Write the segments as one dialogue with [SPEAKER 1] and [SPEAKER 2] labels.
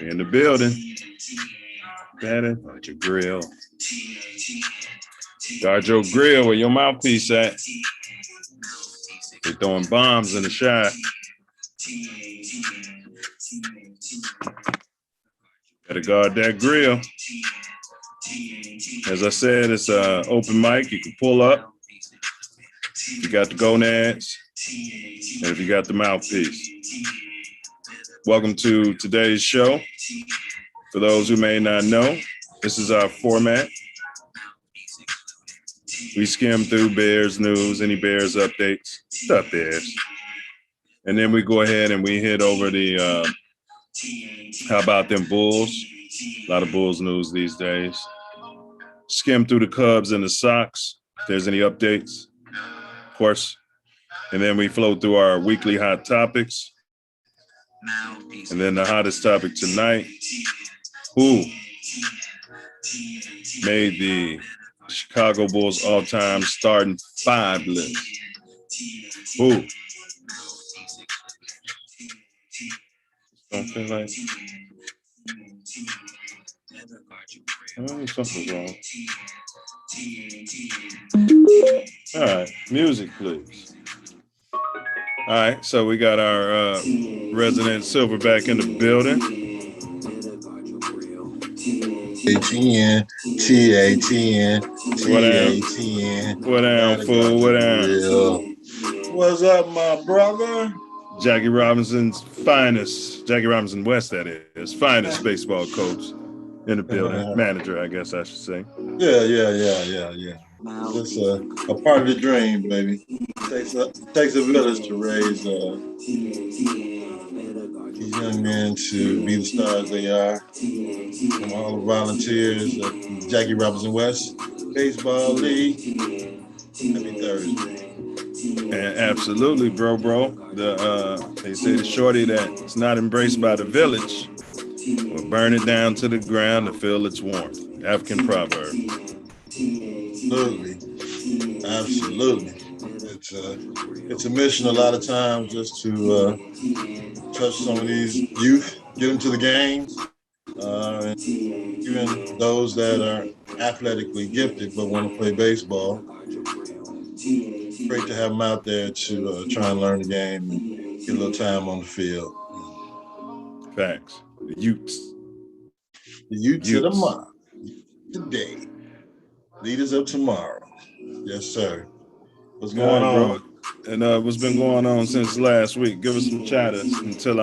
[SPEAKER 1] In the building. Better guard your grill. Guard your grill where your mouthpiece at. They're throwing bombs in the shot. Better guard that grill. As I said, it's an open mic. You can pull up. You got the gonads. And if you got the mouthpiece. Welcome to today's show. For those who may not know, this is our format. We skim through Bears news, any Bears updates, stuff Bears. And then we go ahead and we hit over the, how about them Bulls? A lot of Bulls news these days. Skim through the Cubs and the Sox, if there's any updates, of course. And then we flow through our weekly hot topics. And then the hottest topic tonight, who made the Chicago Bulls all-time starting five list? Who? Don't feel like something's wrong. All right, music, please. All right, so we got our resident Silverback in the building.
[SPEAKER 2] TATN, TATN.
[SPEAKER 1] What down, fool? What down?
[SPEAKER 2] What's up, my brother?
[SPEAKER 1] Jackie Robinson's finest, Jackie Robinson West, that is, finest baseball coach in the building. Manager, I guess I should say.
[SPEAKER 2] Yeah. It's a part of the dream, baby. Takes a village to raise these young men to be the stars they are. From all the volunteers at Jackie Robinson West Baseball League. Happy Thursday.
[SPEAKER 1] And absolutely, bro. They say the shorty that's not embraced by the village will burn it down to the ground to feel its warmth. African proverb.
[SPEAKER 2] Absolutely. It's a mission a lot of times just to touch some of these youth, get them to the games, and even those that are athletically gifted but want to play baseball. Great to have them out there to try and learn the game and get a little time on the field.
[SPEAKER 1] Facts. The Utes.
[SPEAKER 2] The Utes of tomorrow. Today. Leaders of tomorrow. Yes, sir. What's going on?
[SPEAKER 1] Bro? And what's been going on since last week? Give us some chatter until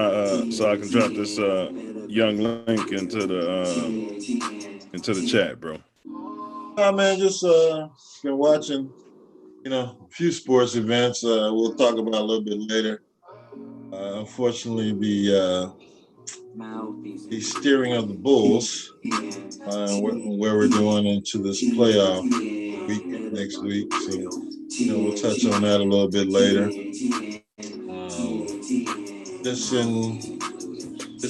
[SPEAKER 1] so I can drop this young link into the chat, bro.
[SPEAKER 2] Man, just been watching, a few sports events. We'll talk about a little bit later. Unfortunately, the steering of the Bulls, where we're going into this playoff week next week. So, we'll touch on that a little bit later. Just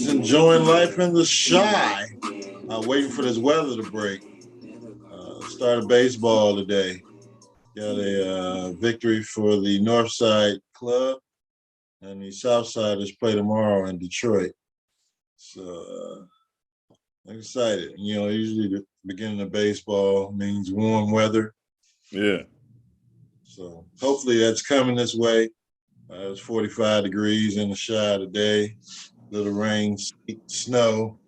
[SPEAKER 2] enjoying life in the shy. Waiting for this weather to break. Started baseball today. Got a victory for the North Side Club, and the South Siders play tomorrow in Detroit. So I'm excited. Usually the beginning of baseball means warm weather.
[SPEAKER 1] Yeah. So
[SPEAKER 2] hopefully that's coming this way. It's 45 degrees in the shy today. Little rain, snow.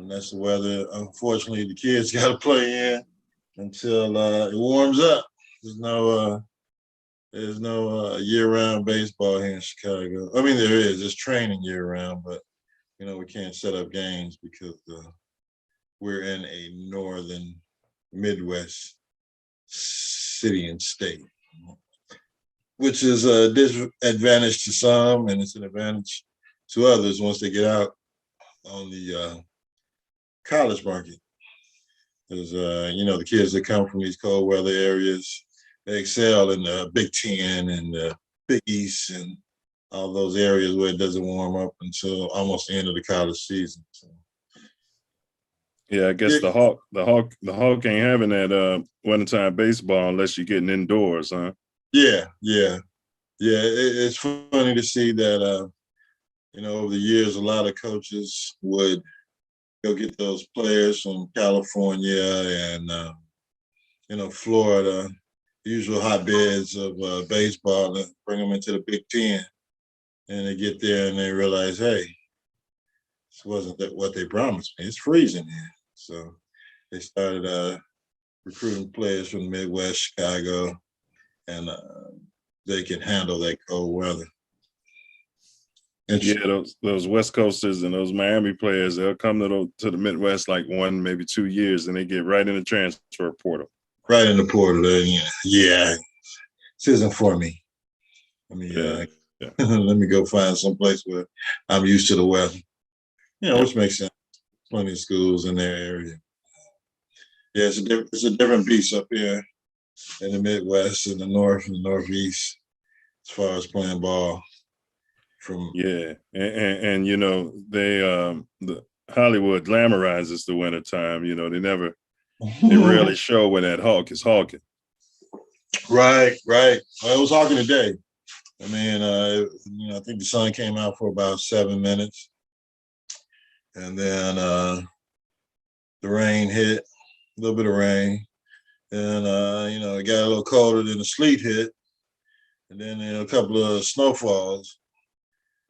[SPEAKER 2] That's the weather. Unfortunately, the kids got to play in until it warms up. There's no year-round baseball here in Chicago. I mean, there is. It's training year-round, but we can't set up games because we're in a northern Midwest city and state, which is a disadvantage to some, and it's an advantage to others once they get out on the college market. Because, the kids that come from these cold weather areas, they excel in the Big Ten and the Big East and all those areas where it doesn't warm up until almost the end of the college season. So.
[SPEAKER 1] Yeah, I guess the Hawk ain't having that wintertime baseball unless you're getting indoors, huh?
[SPEAKER 2] Yeah. Yeah, it's funny to see that. Over the years, a lot of coaches would go get those players from California and Florida, usual hotbeds of baseball, and bring them into the Big Ten, and they get there and they realize, hey, this wasn't what they promised me. It's freezing here, so they started recruiting players from the Midwest, Chicago, and they can handle that cold weather.
[SPEAKER 1] Yeah, those West Coasters and those Miami players, they'll come to the Midwest like 1, maybe 2 years, and they get right in the transfer portal.
[SPEAKER 2] Right in the portal. Yeah, this isn't for me.
[SPEAKER 1] Yeah.
[SPEAKER 2] Let me go find some place where I'm used to the weather. Which makes sense. Plenty of schools in their area. Yeah, it's a different beast up here in the Midwest, in the North and the Northeast, as far as playing ball.
[SPEAKER 1] And they the Hollywood glamorizes the wintertime. They rarely show when that hawk is hawking.
[SPEAKER 2] Right. Well, it was hawking today. I think the sun came out for about 7 minutes, and then the rain hit, a little bit of rain, and it got a little colder, than the sleet hit, and then a couple of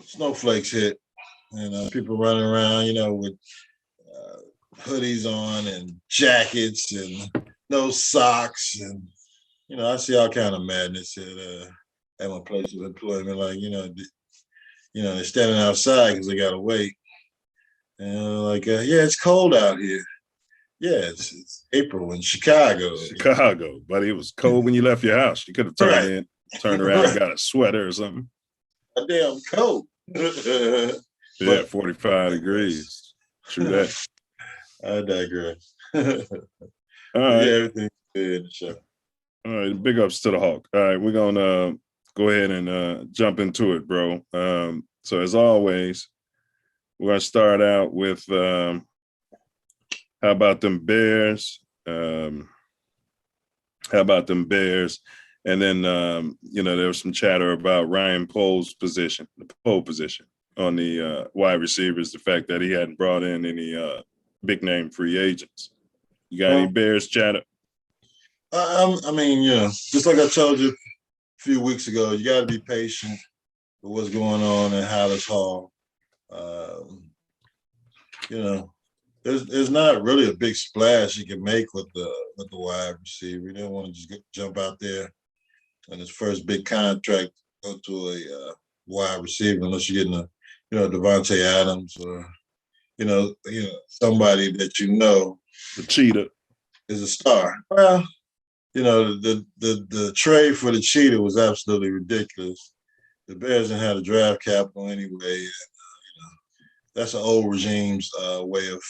[SPEAKER 2] snowflakes hit, and people running around, with hoodies on and jackets and no socks, and I see all kind of madness at my place of employment. Like they're standing outside because they gotta wait, and yeah, it's cold out here. Yeah, it's April in Chicago.
[SPEAKER 1] But it was cold when you left your house. You could have turned around and got a sweater or something.
[SPEAKER 2] A damn coat.
[SPEAKER 1] Yeah, 45 degrees. True that.
[SPEAKER 2] I digress.
[SPEAKER 1] All right.
[SPEAKER 2] Yeah, everything's good in the show.
[SPEAKER 1] All right, big ups to the Hawk. All right, we're gonna go ahead and jump into it, bro. So as always, we're gonna start out with how about them Bears? And then there was some chatter about Ryan Poles' position, the pole position on the wide receivers, the fact that he hadn't brought in any big name free agents. You got any Bears chatter?
[SPEAKER 2] Just like I told you a few weeks ago, you got to be patient with what's going on in Hallis Hall. There's not really a big splash you can make with the wide receiver. You don't want to just jump out there on his first big contract, go to a wide receiver unless you're getting Devontae Adams or somebody that
[SPEAKER 1] the cheetah
[SPEAKER 2] is a star. Well, the trade for the cheetah was absolutely ridiculous. The Bears didn't have a draft capital anyway. And, that's an old regime's way of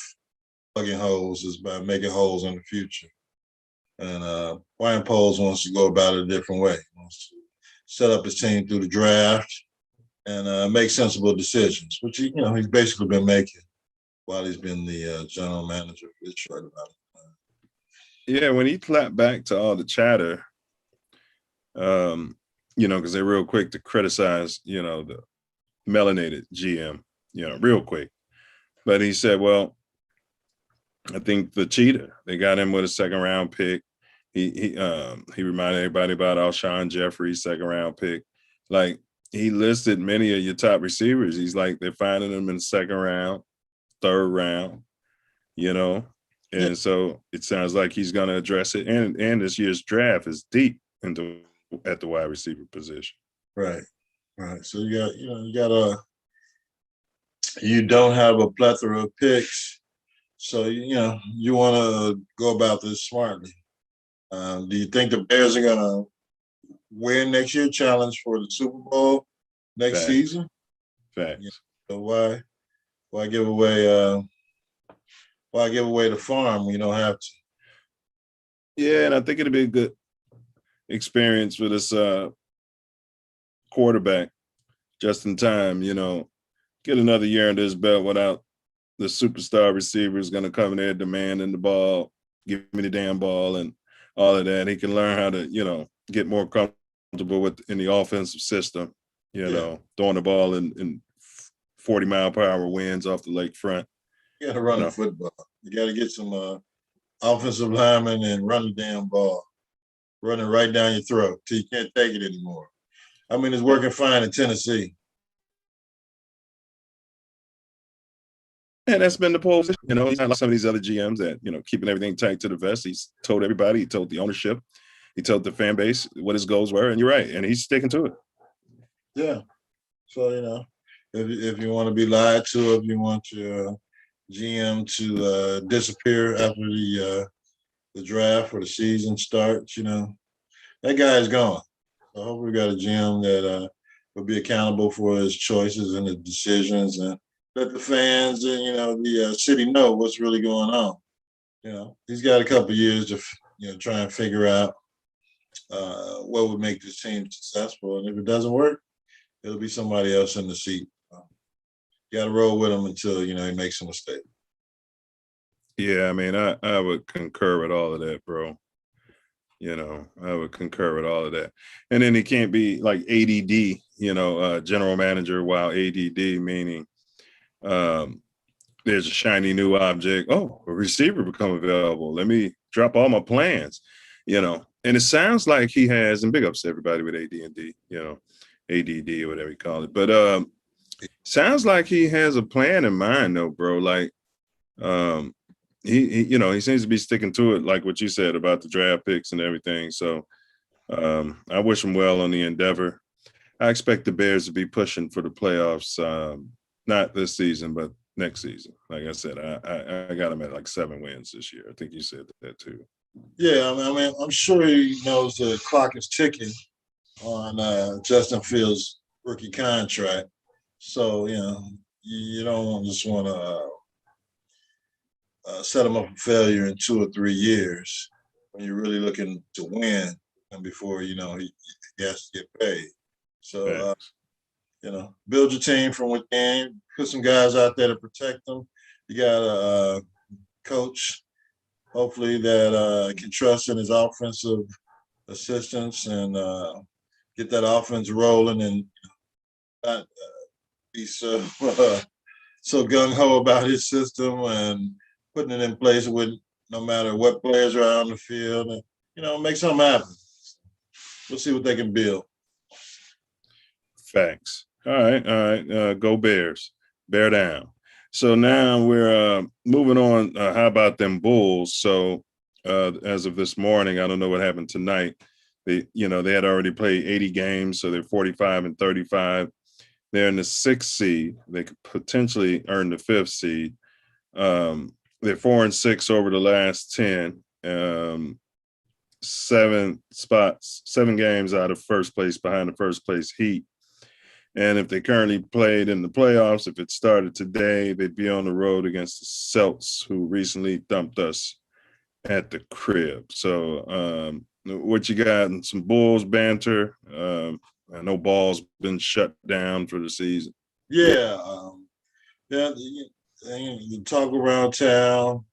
[SPEAKER 2] plugging holes, is by making holes in the future. And Ryan Poles wants to go about it a different way. He wants to set up his team through the draft and make sensible decisions, which he's basically been making while he's been the general manager for Detroit about it.
[SPEAKER 1] Yeah, when he clapped back to all the chatter, because they're real quick to criticize, the melanated GM, real quick. But he said, well, I think the cheetah, they got him with a second round pick. He reminded everybody about Alshon Jeffrey's second round pick. Like, he listed many of your top receivers. He's like, they're finding them in the second round, third round, And so it sounds like he's going to address it. And this year's draft is deep at the wide receiver position.
[SPEAKER 2] Right. So you don't have a plethora of picks. So, you want to go about this smartly. Do you think the Bears are going to win next year, challenge for the Super Bowl next season?
[SPEAKER 1] Facts.
[SPEAKER 2] So why give away the farm when you don't have to?
[SPEAKER 1] Yeah, and I think it'd be a good experience for this quarterback just in time, get another year under his belt without the superstar receivers going to come in there demanding the ball, give me the damn ball and all of that. He can learn how to, get more comfortable comfortable with in the offensive system, throwing the ball in 40-mile-per-hour winds off the lakefront.
[SPEAKER 2] You got to run the football. You got to get some offensive linemen and run the damn ball, running right down your throat till you can't take it anymore. I mean, it's working fine in Tennessee.
[SPEAKER 1] And that's been the position. He's not like some of these other GMs that, keeping everything tight to the vest. He's told everybody, he told the ownership, he told the fan base what his goals were. And you're right. And he's sticking to it.
[SPEAKER 2] Yeah. So, if you want to be lied to, if you want your GM to disappear after the draft or the season starts, that guy's gone. So I hope we got a GM that will be accountable for his choices and his decisions, and let the fans and the city know what's really going on. He's got a couple of years to try and figure out what would make this team successful, and if it doesn't work, it'll be somebody else in the seat. You got to roll with him until he makes a mistake.
[SPEAKER 1] Yeah, I mean, I would concur with all of that, bro. I would concur with all of that. And then he can't be like ADD, general manager, while ADD meaning there's a shiny new object. Oh, a receiver become available. Let me drop all my plans, And it sounds like he has, and big ups to everybody with AD&D, ADD or whatever you call it. But sounds like he has a plan in mind, though, bro. Like, he seems to be sticking to it, like what you said about the draft picks and everything. So I wish him well on the endeavor. I expect the Bears to be pushing for the playoffs, not this season, but next season. Like I said, I got him at like 7 wins this year. I think you said that too.
[SPEAKER 2] Yeah, I mean, I'm sure he knows the clock is ticking on Justin Fields' rookie contract. So, you don't just want to set him up for failure in 2 or 3 years when you're really looking to win, and before he has to get paid. So build your team from within, put some guys out there to protect them. You got a coach, hopefully, that can trust in his offensive assistants and get that offense rolling, and not be so gung-ho about his system and putting it in place with no matter what players are out on the field, and make something happen. We'll see what they can build.
[SPEAKER 1] Facts. All right. Go Bears. Bear down. So now we're moving on. How about them Bulls? So as of this morning, I don't know what happened tonight. They had already played 80 games, so they're 45-35. They're in the 6th seed. They could potentially earn the 5th seed. They're 4-6 over the last 10. 7 games out of first place, behind the first place Heat. And if they currently played in the playoffs, if it started today, they'd be on the road against the Celtics, who recently thumped us at the crib. So what you got in some Bulls banter? I know Ball's been shut down for the season.
[SPEAKER 2] Yeah. The talk around town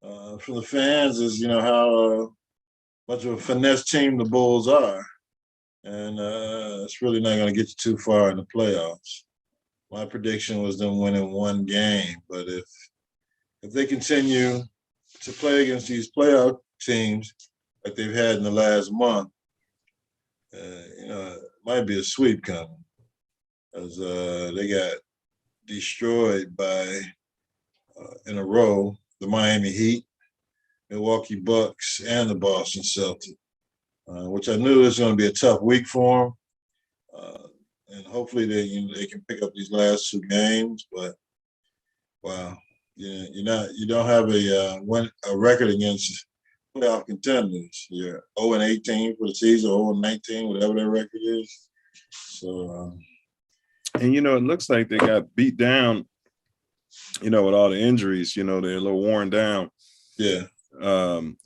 [SPEAKER 2] from the fans is, how much of a finesse team the Bulls are. And it's really not going to get you too far in the playoffs. My prediction was them winning 1 game, but if they continue to play against these playoff teams like they've had in the last month, it might be a sweep coming, as they got destroyed by in a row the Miami Heat, Milwaukee Bucks, and the Boston Celtics. Which I knew was going to be a tough week for them, and hopefully they can pick up these last 2 games. But wow, you don't have a record against playoff contenders. You're 0-18 for the season, 0-19, whatever that record is. So,
[SPEAKER 1] and it looks like they got beat down. With all the injuries, they're a little worn down.
[SPEAKER 2] Yeah.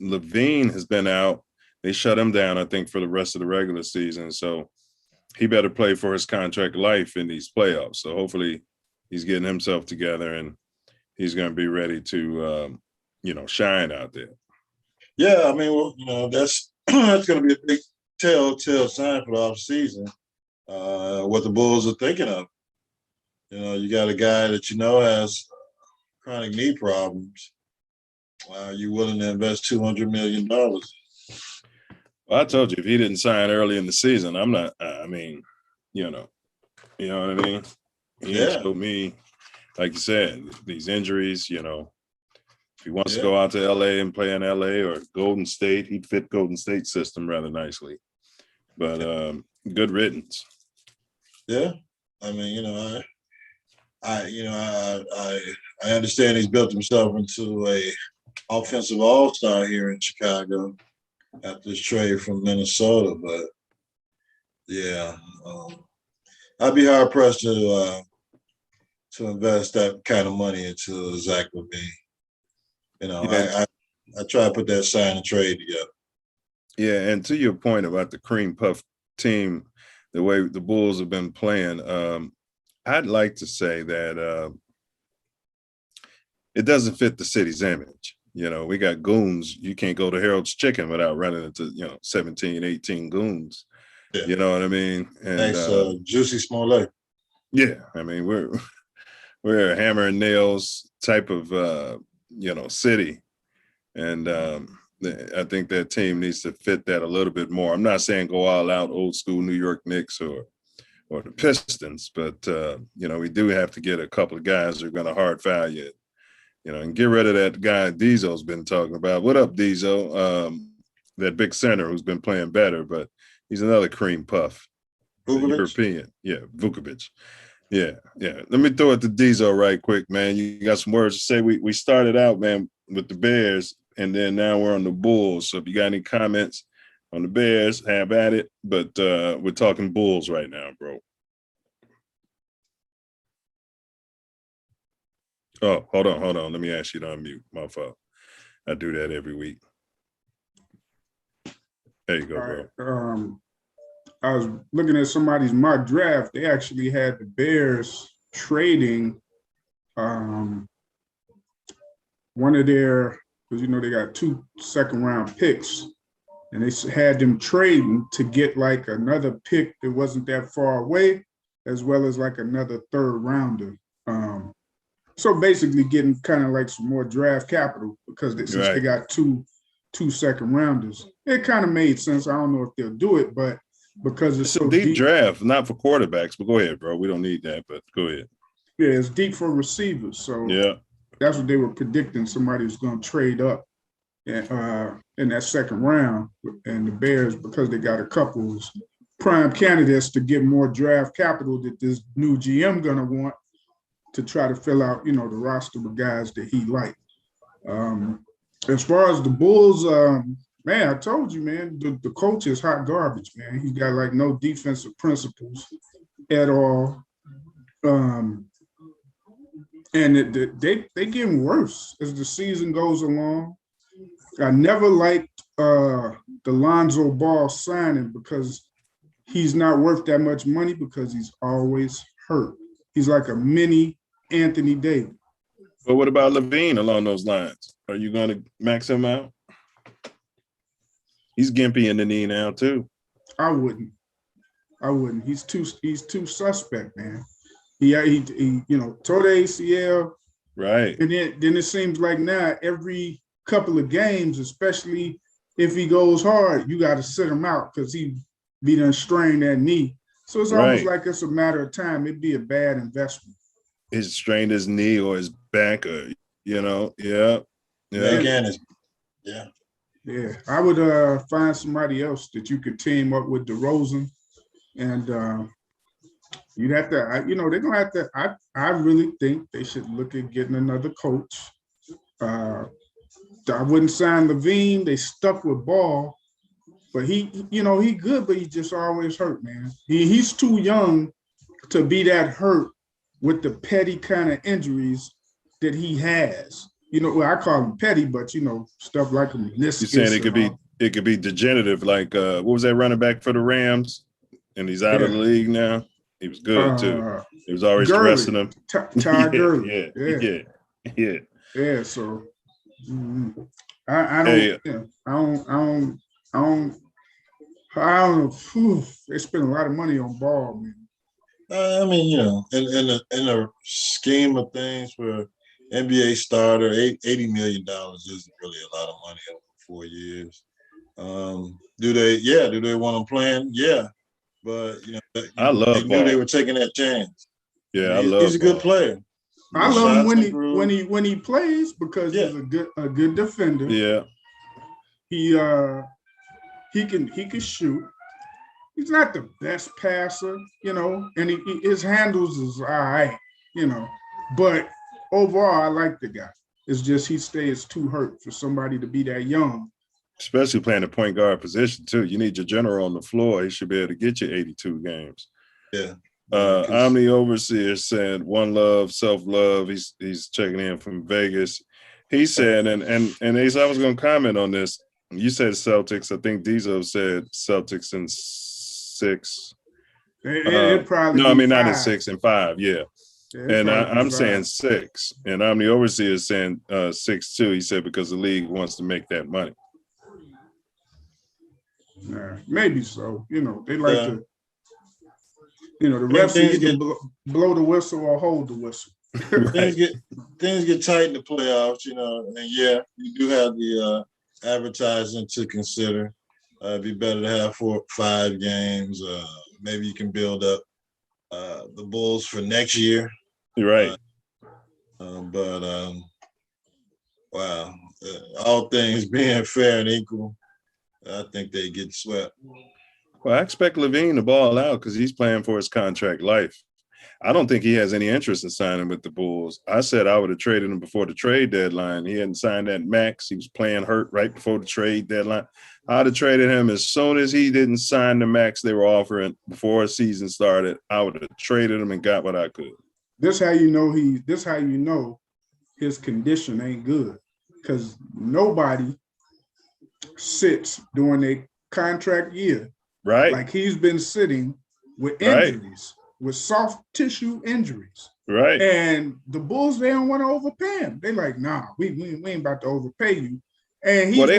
[SPEAKER 1] Levine has been out. They shut him down, I think, for the rest of the regular season. So he better play for his contract life in these playoffs. So hopefully he's getting himself together and he's going to be ready to, shine out there.
[SPEAKER 2] Yeah, I mean, that's that's going to be a big telltale sign for the offseason. What the Bulls are thinking of. You got a guy that has chronic knee problems. You willing to invest $200 million?
[SPEAKER 1] Well, I told you, if he didn't sign early in the season, I'm not. I mean, you know what I mean. He ain't showed me, like you said, these injuries. If he wants to go out to LA and play in LA or Golden State, he'd fit Golden State system rather nicely. But good riddance.
[SPEAKER 2] Yeah, I mean, I understand he's built himself into a offensive all-star here in Chicago after his trade from Minnesota, but I'd be hard pressed to invest that kind of money into Zach LaVine. I try to put that sign and trade together.
[SPEAKER 1] Yeah, and to your point about the cream puff team, the way the Bulls have been playing, I'd like to say that it doesn't fit the city's image. We got goons. You can't go to Harold's Chicken without running into, 17, 18 goons. Yeah. You know what I mean? And
[SPEAKER 2] nice, juicy Smollett.
[SPEAKER 1] Yeah, I mean, we're a hammer and nails type of, city. And I think that team needs to fit that a little bit more. I'm not saying go all out old school New York Knicks or the Pistons, but, we do have to get a couple of guys who are going to hard foul you. And get rid of that guy Diesel's been talking about. What up, Diesel? That big center who's been playing better, but he's another cream puff. European. Yeah, Vukovic. Yeah. Let me throw it to Diesel right quick, man. You got some words to say? We started out, man, with the Bears, and then now we're on the Bulls. So if you got any comments on the Bears, have at it. But we're talking Bulls right now, bro. Oh, hold on. Let me ask you to unmute. My fault. I do that every week. There you go,
[SPEAKER 3] bro. I was looking at somebody's mock draft. They actually had the Bears trading one of their, because they got 2 second-round picks, and they had them trading to get like another pick that wasn't that far away, as well as like another 3rd rounder. So basically getting kind of like some more draft capital because since they got two second rounders. It kind of made sense. I don't know if they'll do it, but because it's so
[SPEAKER 1] deep draft, not for quarterbacks, but go ahead, bro. We don't need that, but go ahead.
[SPEAKER 3] Yeah, it's deep for receivers. So that's what they were predicting. Somebody was going to trade up in that 2nd round. And the Bears, because they got a couple of prime candidates to get more draft capital that this new GM going to want to try to fill out, the roster of guys that he liked. As far as the Bulls, man, I told you, man, the coach is hot garbage, man. He's got like no defensive principles at all. And they getting worse as the season goes along. I never liked the Lonzo Ball signing because he's not worth that much money because he's always hurt. He's like a mini Anthony Davis.
[SPEAKER 1] But what about LaVine along those lines? Are you going to max him out? He's gimpy in the knee now too.
[SPEAKER 3] I wouldn't. He's too suspect, man. He tore the ACL.
[SPEAKER 1] Right.
[SPEAKER 3] And then it seems like now every couple of games, especially if he goes hard, you got to sit him out because he done strained that knee. So it's almost like it's a matter of time. It'd be a bad investment.
[SPEAKER 1] He's strained his knee or his back, or yeah.
[SPEAKER 2] Again,
[SPEAKER 3] yeah. I would find somebody else that you could team up with DeRozan, and you'd have to. They're gonna have to. I really think they should look at getting another coach. I wouldn't sign LaVine. They stuck with Ball, but he good, but he just always hurt, man. He's too young to be that hurt with the petty kind of injuries that he has. I call them petty, but stuff like a meniscus.
[SPEAKER 1] You're saying it could be degenerative, like what was that running back for the Rams? And he's out of the league now. He was good too. He was always dressing him.
[SPEAKER 3] Ty Gurley.
[SPEAKER 1] Yeah.
[SPEAKER 3] So I don't I don't know. Phew, they spend a lot of money on ball, man.
[SPEAKER 2] I mean, in a scheme of things for NBA starter, $80 million isn't really a lot of money over 4 years. Do they? Yeah. Do they want him playing? Yeah. But
[SPEAKER 1] I
[SPEAKER 2] they
[SPEAKER 1] love
[SPEAKER 2] knew they
[SPEAKER 1] ball.
[SPEAKER 2] were taking that chance.
[SPEAKER 1] Yeah, I
[SPEAKER 2] He's
[SPEAKER 1] love
[SPEAKER 2] a good
[SPEAKER 1] ball.
[SPEAKER 2] player.
[SPEAKER 3] I
[SPEAKER 2] His
[SPEAKER 3] love him
[SPEAKER 2] shots improve.
[SPEAKER 3] when he plays because
[SPEAKER 2] Yeah.
[SPEAKER 3] he's a good defender.
[SPEAKER 1] Yeah.
[SPEAKER 3] He can shoot. He's not the best passer, and his handles is all right, but overall, I like the guy. It's just he stays too hurt for somebody to be that young.
[SPEAKER 1] Especially playing the point guard position too. You need your general on the floor. He should be able to get you 82 games.
[SPEAKER 2] Yeah.
[SPEAKER 1] I'm the overseer said one love, self-love. He's checking in from Vegas. He said, and Ace, I was gonna comment on this. You said Celtics. I think Diesel said Celtics in 6.
[SPEAKER 3] It probably
[SPEAKER 1] No, I mean not in
[SPEAKER 3] 5.
[SPEAKER 1] 6 and 5, yeah.
[SPEAKER 3] It'd
[SPEAKER 1] And
[SPEAKER 3] probably be
[SPEAKER 1] I'm
[SPEAKER 3] 5.
[SPEAKER 1] saying 6. And I'm the overseer saying 6 too. He said because the league wants to make that money.
[SPEAKER 3] Nah, maybe so. They like
[SPEAKER 2] Yeah.
[SPEAKER 3] to. The refs either blow the whistle or hold the whistle.
[SPEAKER 2] Things get tight in the playoffs, and yeah, you do have the advertising to consider. It'd be better to have 4 or 5 games. Maybe you can build up the Bulls for next year.
[SPEAKER 1] You're right.
[SPEAKER 2] But wow, all things being fair and equal, I think they get swept.
[SPEAKER 1] Well, I expect Levine to ball out because he's playing for his contract life. I don't think he has any interest in signing with the Bulls. I said I would have traded him before the trade deadline. He hadn't signed that max. He was playing hurt right before the trade deadline. I'd have traded him as soon as he didn't sign the max they were offering before the season started. I would have traded him and got what I could.
[SPEAKER 3] This how you know his condition ain't good, because nobody sits during a contract year
[SPEAKER 1] Right.
[SPEAKER 3] like he's been sitting with injuries, with soft tissue injuries.
[SPEAKER 1] Right.
[SPEAKER 3] And the Bulls, they don't want to overpay him. They like, nah, we ain't about to overpay you. And he's
[SPEAKER 1] they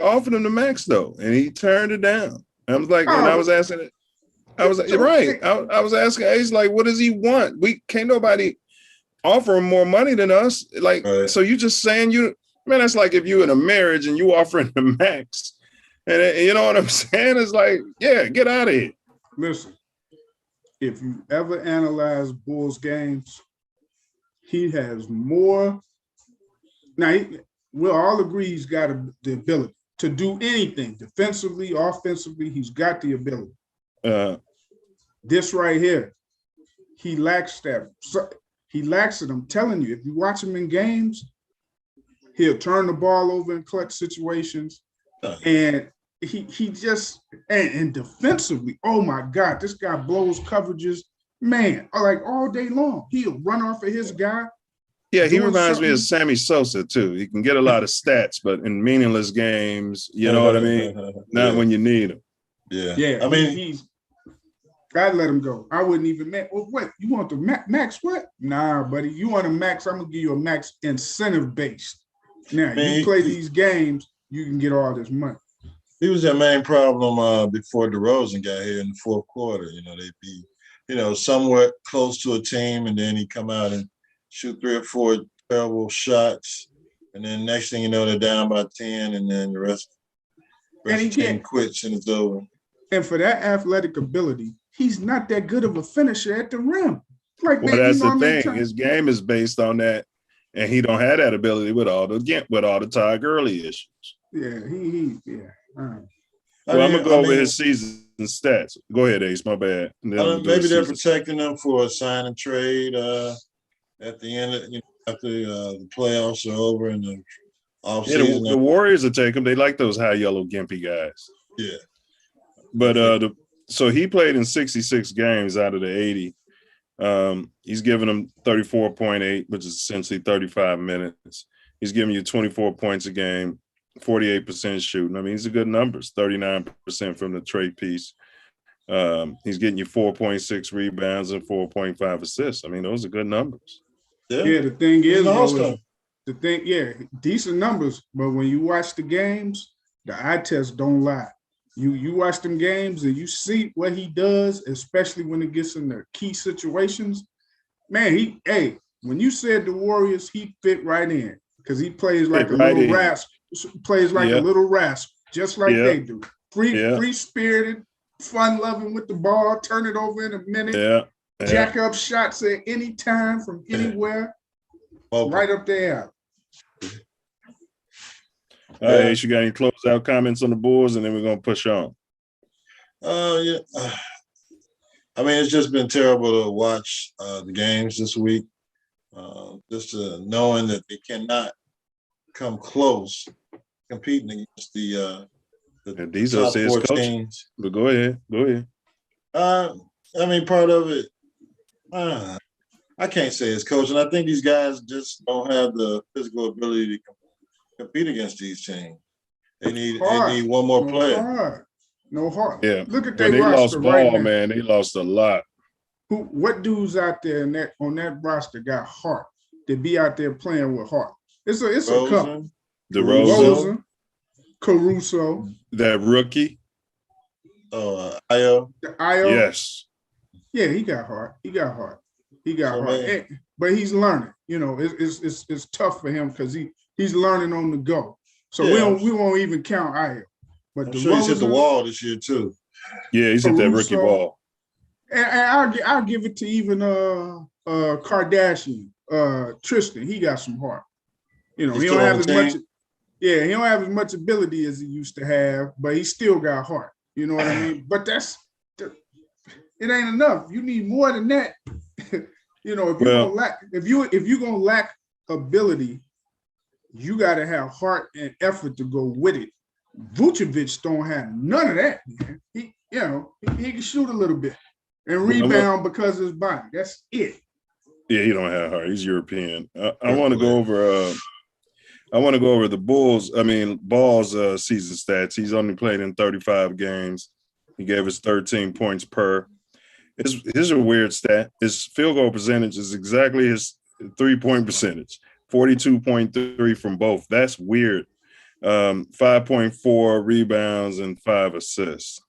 [SPEAKER 1] offered him the max though, and he turned it down. I was like, and I was asking it. I was right. I was asking Ace, like, what does he want? We can't nobody offer him more money than us. Like, so you just saying that's like if you in a marriage and you offering the max. And you know what I'm saying? It's like, yeah, get out of here.
[SPEAKER 3] Listen, if you ever analyze Bulls games, he has more. Now, we'll all agree he's got the ability to do anything defensively, offensively. He's got the ability. This right here, he lacks that. He lacks it. I'm telling you, if you watch him in games, he'll turn the ball over in clutch situations. And he just, and defensively, oh my God, this guy blows coverages, man, like all day long. He'll run off of his guy.
[SPEAKER 1] Yeah, he reminds me of Sammy Sosa too. He can get a lot of stats, but in meaningless games, you know what I mean? Not when you need him.
[SPEAKER 3] Yeah. I mean, I'd let him go. I wouldn't even what? You want the max? What? Nah, buddy. You want a max? I'm gonna give you a max incentive based. Now you play these games, you can get all this money.
[SPEAKER 2] He was their main problem before DeRozan got here in the fourth quarter. They'd be, somewhat close to a team, and then he'd come out and shoot 3 or 4 terrible shots, and then next thing you know, they're down by 10, and then the rest of the team quits and it's over.
[SPEAKER 3] And for that athletic ability, he's not that good of a finisher at the rim. Like,
[SPEAKER 1] well, that's the thing. His game is based on that, and he don't have that ability with all the Todd Gurley issues.
[SPEAKER 3] Yeah, yeah.
[SPEAKER 1] Well, I'm gonna go over his season stats. Go ahead, Ace. My bad.
[SPEAKER 2] Maybe they're protecting him for a sign and trade at the end of, after the playoffs are over and the offseason.
[SPEAKER 1] Yeah, the Warriors will take him. They like those high yellow gimpy guys.
[SPEAKER 2] Yeah.
[SPEAKER 1] But so he played in 66 games out of the 80. He's giving them 34.8, which is essentially 35 minutes. He's giving you 24 points a game, 48% shooting. I mean, these are good numbers, 39% from the trade piece. He's getting you 4.6 rebounds and 4.5 assists. I mean, those are good numbers.
[SPEAKER 3] Yeah, the thing is, decent numbers, but when you watch the games, the eye test don't lie. You watch them games and you see what he does, especially when it gets in the key situations. Man, when you said the Warriors, he fit right in because he plays like
[SPEAKER 1] Fit
[SPEAKER 3] a
[SPEAKER 1] right
[SPEAKER 3] little
[SPEAKER 1] in.
[SPEAKER 3] rasp, plays like a
[SPEAKER 1] Yep.
[SPEAKER 3] little rasp, just like
[SPEAKER 1] Yep.
[SPEAKER 3] they do.
[SPEAKER 1] Yep.
[SPEAKER 3] Free spirited, fun loving with the ball, turn it over in a minute,
[SPEAKER 1] Yeah.
[SPEAKER 3] jack up shots at any time from anywhere, right up there.
[SPEAKER 1] All right, Ace, you got any closeout comments on the Bulls, and then we're gonna push on.
[SPEAKER 2] Yeah. I mean, it's just been terrible to watch the games this week. Just knowing that they cannot come close competing against the
[SPEAKER 1] Diesel
[SPEAKER 2] top
[SPEAKER 1] says
[SPEAKER 2] four
[SPEAKER 1] coaching.
[SPEAKER 2] teams.
[SPEAKER 1] But go ahead.
[SPEAKER 2] I mean, part of it, I can't say it's coaching. I think these guys just don't have the physical ability to compete against these teams. They need one more player.
[SPEAKER 3] No heart.
[SPEAKER 1] Yeah.
[SPEAKER 3] Look at
[SPEAKER 1] When
[SPEAKER 3] their
[SPEAKER 1] they lost
[SPEAKER 3] roster
[SPEAKER 1] ball,
[SPEAKER 3] right now.
[SPEAKER 1] man, they lost a lot.
[SPEAKER 3] What dudes out there on that roster got heart to be out there playing with heart? It's a couple.
[SPEAKER 1] DeRozan,
[SPEAKER 3] Caruso,
[SPEAKER 1] that rookie.
[SPEAKER 2] Io.
[SPEAKER 1] Yes.
[SPEAKER 3] Yeah, he got heart. He got heart. But he's learning. You know, it's tough for him because he's learning on the go. So we won't even count Io. But
[SPEAKER 2] I'm sure he's hit the wall this year too.
[SPEAKER 1] Yeah, he's hit that rookie ball.
[SPEAKER 3] And I'll give it to even Kardashian, Tristan. He got some heart. You know, he don't have as much. Yeah, he don't have as much ability as he used to have, but he still got heart. You know what I mean? But it ain't enough. You need more than that. You know, if you're gonna lack ability, you got to have heart and effort to go with it. Vucevic don't have none of that, man. He can shoot a little bit and rebound because of his body. That's it.
[SPEAKER 1] Yeah, he don't have heart. He's European. I want to go over. I want to go over the Ball's season stats. He's only played in 35 games. He gave us 13 points per. Here's a weird stat. His field goal percentage is exactly his 3-point percentage, 42.3 from both. That's weird. 5.4 rebounds and 5 assists.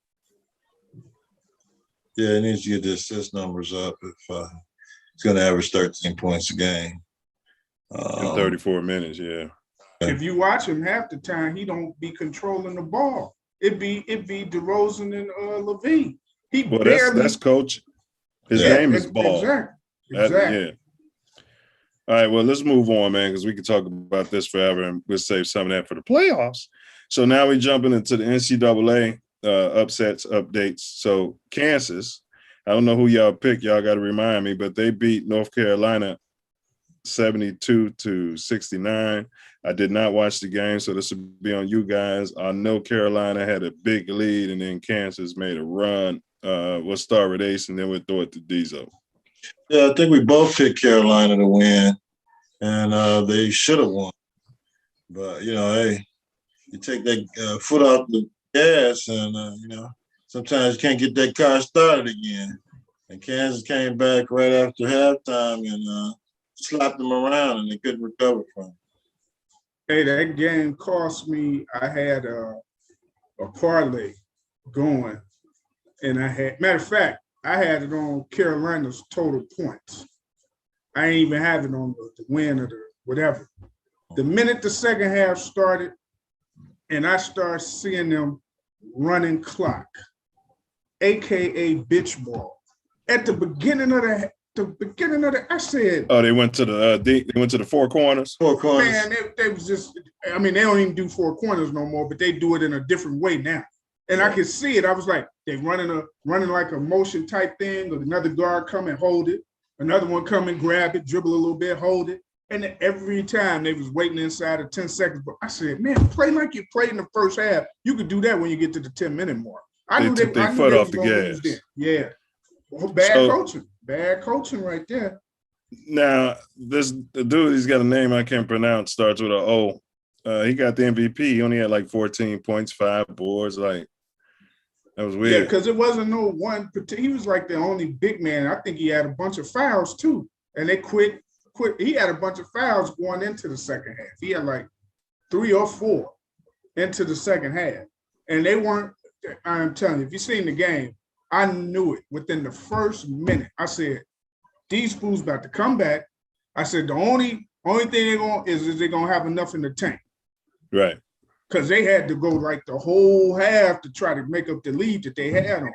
[SPEAKER 2] Yeah, he needs to get the assist numbers up if he's going to average 13 points a game.
[SPEAKER 1] In 34 minutes, yeah.
[SPEAKER 3] If you watch him half the time, he don't be controlling the ball. It be DeRozan and Levine.
[SPEAKER 1] That's coach. His name is ball.
[SPEAKER 3] Exactly.
[SPEAKER 1] Yeah. All right, well, let's move on, man, because we could talk about this forever, and we'll save some of that for the playoffs. So now we're jumping into the NCAA upsets, updates. So Kansas, I don't know who y'all picked. Y'all got to remind me, but they beat North Carolina 72-69. I did not watch the game, so this will be on you guys. I know Carolina had a big lead, and then Kansas made a run. We'll start with Ace, and then we'll throw it to Diesel.
[SPEAKER 2] Yeah, I think we both picked Carolina to win, and they should have won. But, hey, you take that foot off the gas, and, sometimes you can't get that car started again. And Kansas came back right after halftime and slapped them around, and they couldn't recover from it.
[SPEAKER 3] Hey, that game cost me. I had a parlay going, and matter of fact, I had it on Carolina's total points. I ain't even have it on the win or the whatever. The minute the second half started, and I started seeing them running clock, AKA bitch ball. At the beginning of I said,
[SPEAKER 1] oh, they went to the four corners.
[SPEAKER 3] Man, they was just. I mean, they don't even do four corners no more, but they do it in a different way now. And I could see it. I was like, they running like a motion type thing. Or another guard come and hold it. Another one come and grab it, dribble a little bit, hold it. And every time they was waiting inside of 10 seconds. But I said, man, play like you played in the first half. You could do that when you get to the 10-minute mark.
[SPEAKER 1] They took their foot off the gas.
[SPEAKER 3] Yeah. Well, bad coaching right there.
[SPEAKER 1] Now, the dude, he's got a name I can't pronounce, starts with an O. He got the MVP. He only had like 14 points, 5 boards. Like, that was weird.
[SPEAKER 3] Yeah, because it wasn't no one. He was like the only big man. I think he had a bunch of fouls too. And they quit. He had a bunch of fouls going into the second half. He had like 3 or 4 into the second half. And they weren't I'm telling you, if you seen the game, I knew it within the first minute. I said, these fools about to come back. I said, the only thing they're going is they're going to have enough in the tank.
[SPEAKER 1] Right.
[SPEAKER 3] Because they had to go like the whole half to try to make up the lead that they had on.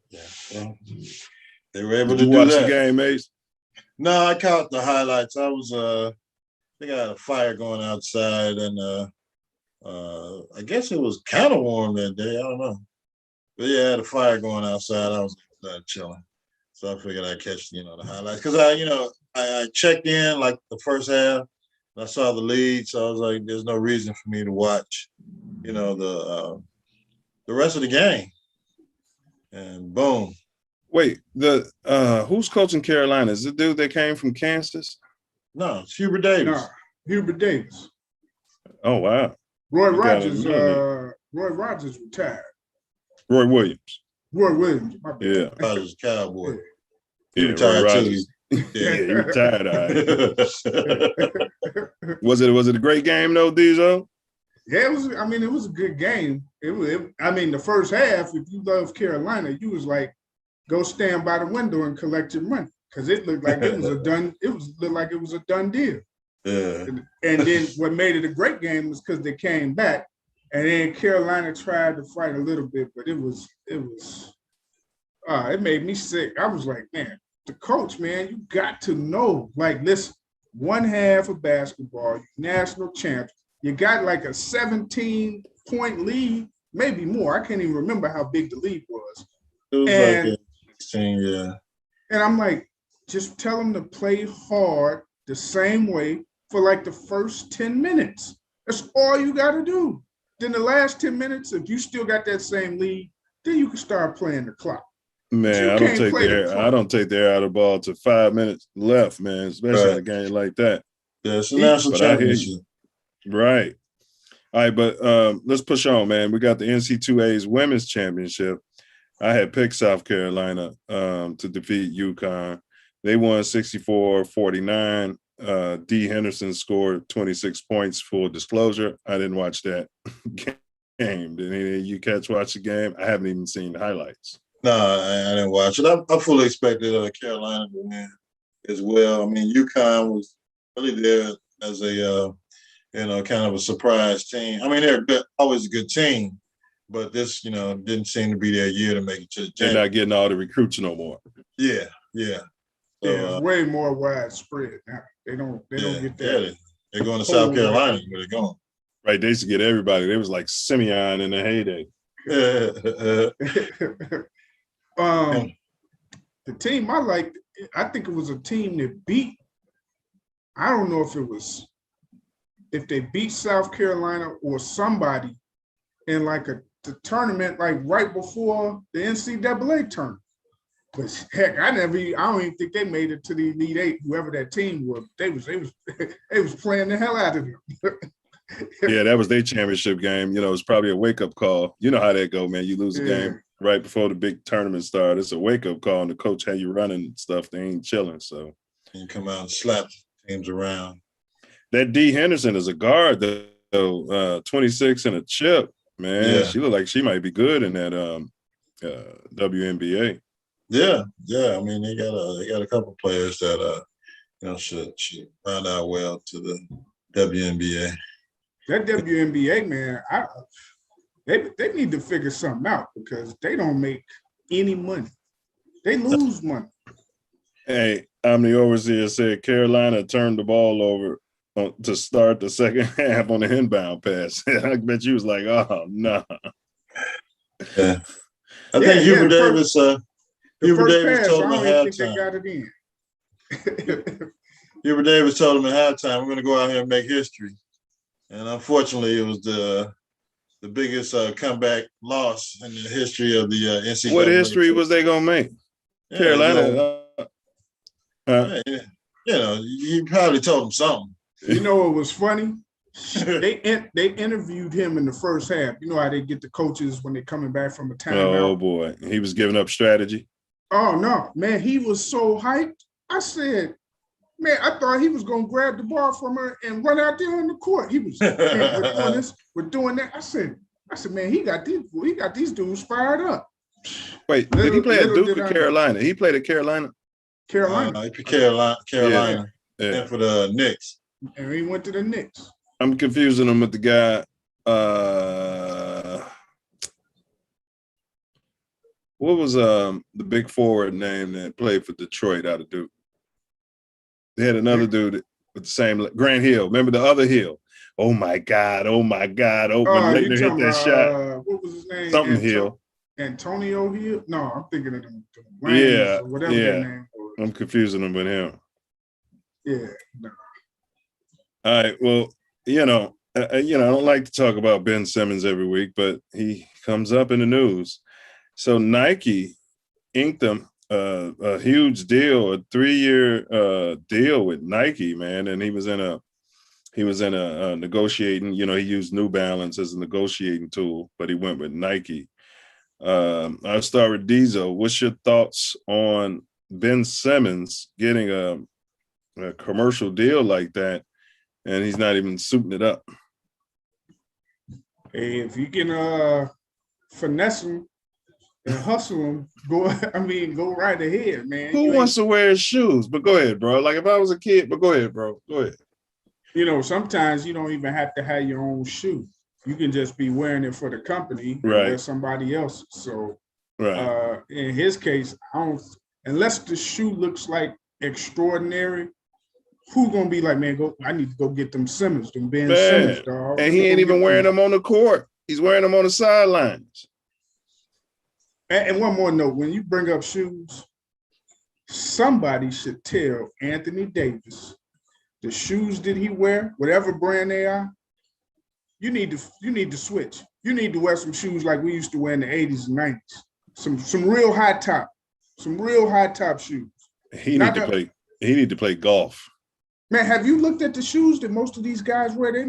[SPEAKER 2] Yeah. Well, they were able
[SPEAKER 1] Did
[SPEAKER 2] to
[SPEAKER 1] you
[SPEAKER 2] do
[SPEAKER 1] watch
[SPEAKER 2] that.
[SPEAKER 1] the game, Mace?
[SPEAKER 2] No, I caught the highlights. I was I think I had a fire going outside, and I guess it was kind of warm that day. I don't know. But yeah, I had a fire going outside. I was chilling. So I figured I'd catch, the highlights. Because I checked in like the first half. And I saw the lead. So I was like, there's no reason for me to watch, the rest of the game. And boom.
[SPEAKER 1] Wait, who's coaching Carolina? Is the dude that came from Kansas?
[SPEAKER 2] No, it's Hubert Davis.
[SPEAKER 3] No, Hubert Davis.
[SPEAKER 1] Oh, wow.
[SPEAKER 3] Roy
[SPEAKER 1] You got
[SPEAKER 3] Rogers.
[SPEAKER 1] another
[SPEAKER 3] Roy Rogers retired.
[SPEAKER 1] Roy Williams.
[SPEAKER 3] Roy Williams. My bad.
[SPEAKER 1] Yeah.
[SPEAKER 2] Rogers Cowboy.
[SPEAKER 1] Yeah,
[SPEAKER 2] He retired
[SPEAKER 1] Roy
[SPEAKER 2] too.
[SPEAKER 1] Rogers. Yeah, he retired. All right. Was it a great game though, Diesel?
[SPEAKER 3] Yeah, it was. I mean, it was a good game. The first half, if you love Carolina, you was like, go stand by the window and collect your money because it looked like it was a done. Looked like it was a done deal.
[SPEAKER 2] Yeah.
[SPEAKER 3] And then what made it a great game was because they came back, and then Carolina tried to fight a little bit, but it made me sick. I was like, man, the coach, man, you got to know. Like, listen, one half of basketball, national champs. You got like a 17-point lead, maybe more. I can't even remember how big the lead was.
[SPEAKER 2] It was like 16, yeah.
[SPEAKER 3] And I'm like, just tell them to play hard the same way for like the first 10 minutes. That's all you got to do. Then the last 10 minutes, if you still got that same lead, then you can start playing the clock.
[SPEAKER 1] Man, I don't take the air out of the ball to 5 minutes left, man, especially in a game like that.
[SPEAKER 2] Yeah, it's a national championship.
[SPEAKER 1] Right. All right, but let's push on, man. We got the NC2A's women's championship. I had picked South Carolina to defeat UConn. They won 64-49. D. Henderson scored 26 points, full disclosure. I didn't watch that game. Did any of you watch the game? I haven't even seen the highlights.
[SPEAKER 2] No, I didn't watch it. I fully expected Carolina to win as well. I mean, UConn was really there as a kind of a surprise team. I mean, they're always a good team, but this, didn't seem to be their year to make it to the championship.
[SPEAKER 1] They're not getting all the recruits no more.
[SPEAKER 2] Yeah. So,
[SPEAKER 3] it's way more widespread now. They don't get that.
[SPEAKER 2] Yeah, they're going to South Carolina where they're going.
[SPEAKER 1] Right, they used to get everybody. They was like Simeon in the heyday.
[SPEAKER 3] The team I liked, I think it was a team that beat. I don't know if they beat South Carolina or somebody in like the tournament, like right before the NCAA tournament. But heck, I don't even think they made it to the Elite Eight. Whoever that team was, they was playing the hell out of them.
[SPEAKER 1] Yeah, that was their championship game. It was probably a wake up call. You know how that go, man. You lose the game right before the big tournament start. It's a wake up call, and the coach had you running and stuff. They ain't chilling. So
[SPEAKER 2] you come out and slap teams around.
[SPEAKER 1] That D. Henderson is a guard, though. 26 and a chip, man.
[SPEAKER 2] Yeah.
[SPEAKER 1] She looked like she might be good in that WNBA.
[SPEAKER 2] Yeah. I mean, they got a couple players that should round out well to the WNBA.
[SPEAKER 3] That WNBA, man, they need to figure something out because they don't make any money. They lose money.
[SPEAKER 1] Hey, I'm the overseer said Carolina turned the ball over to start the second half on the inbound pass. I bet you was like, oh, no.
[SPEAKER 2] Yeah. I think Hubert Davis Hubert Davis told him at halftime.
[SPEAKER 3] They got it in.
[SPEAKER 2] Hubert Davis told him at halftime, we're going to go out here and make history. And unfortunately, it was the biggest comeback loss in the history of the NCAA.
[SPEAKER 1] What history was they going to make?
[SPEAKER 2] Yeah,
[SPEAKER 1] Carolina.
[SPEAKER 2] You probably told him something.
[SPEAKER 3] You know what was funny? They interviewed him in the first half. You know how they get the coaches when they're coming back from a timeout?
[SPEAKER 1] Oh, boy. He was giving up strategy.
[SPEAKER 3] Oh, no. Man, he was so hyped. I said, man, I thought he was going to grab the ball from her and run out there on the court. He was, we're doing that. I I said, man, he got these dudes fired up.
[SPEAKER 1] Wait, did he play at
[SPEAKER 3] Little
[SPEAKER 1] Duke
[SPEAKER 3] did
[SPEAKER 1] or
[SPEAKER 3] I know.
[SPEAKER 1] Carolina? He played at Carolina.
[SPEAKER 3] Carolina.
[SPEAKER 2] Carolina,
[SPEAKER 1] Yeah.
[SPEAKER 2] and for the Knicks.
[SPEAKER 3] And he went to the Knicks.
[SPEAKER 1] I'm confusing him with the guy. What was the big forward name that played for Detroit out of Duke? They had another dude with the same Grant Hill. Remember the other Hill? Oh my God! Oh my God! Oh, when Leitner hit that shot,
[SPEAKER 3] what was his name?
[SPEAKER 1] something Hill.
[SPEAKER 3] Antonio Hill? No, I'm thinking of them Lanes or whatever their name was.
[SPEAKER 1] I'm confusing him with him.
[SPEAKER 3] Yeah. No.
[SPEAKER 1] All right. Well, I don't like to talk about Ben Simmons every week, but he comes up in the news. So Nike inked him a huge deal, a 3-year deal with Nike, man, and he was in a negotiating. He used New Balance as a negotiating tool, but he went with Nike. I'll start with Diesel. What's your thoughts on Ben Simmons getting a commercial deal like that, and he's not even suiting it up?
[SPEAKER 3] Hey, if you can finesse him and hustle him, go right ahead, man.
[SPEAKER 1] Who wants to wear his shoes? But go ahead, bro. Like if I was a kid, but go ahead, bro. Go ahead.
[SPEAKER 3] Sometimes you don't even have to have your own shoe. You can just be wearing it for the company
[SPEAKER 1] right.
[SPEAKER 3] or somebody else. So
[SPEAKER 1] right.
[SPEAKER 3] In his case, unless the shoe looks like extraordinary, who's gonna be like, man, I need to go get them Simmons, them Ben Simmons, dog.
[SPEAKER 1] And he ain't even wearing them on the court. He's wearing them on the sidelines.
[SPEAKER 3] And one more note, when you bring up shoes, somebody should tell Anthony Davis the shoes that he wear, whatever brand they are, you need to switch. You need to wear some shoes like we used to wear in the 80s and 90s. Some real high top shoes.
[SPEAKER 1] He need to play golf.
[SPEAKER 3] Man, have you looked at the shoes that most of these guys wear? They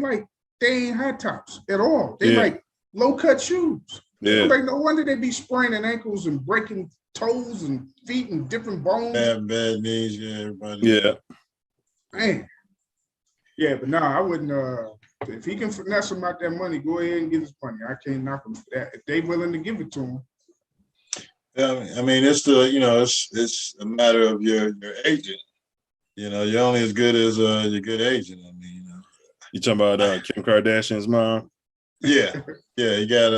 [SPEAKER 3] ain't high tops at all. They like low cut shoes.
[SPEAKER 1] Yeah.
[SPEAKER 3] Like no wonder they be spraining ankles and breaking toes and feet and different bones.
[SPEAKER 2] Bad knees, everybody.
[SPEAKER 1] Yeah.
[SPEAKER 3] Man. Yeah, but no, I wouldn't. If he can finesse him out that money, go ahead and get his money. I can't knock him for that. If they willing to give it to him.
[SPEAKER 2] Yeah, I mean, it's it's a matter of your agent. You're only as good as your good agent. I mean,
[SPEAKER 1] you talking about Kim Kardashian's mom?
[SPEAKER 2] Yeah, he got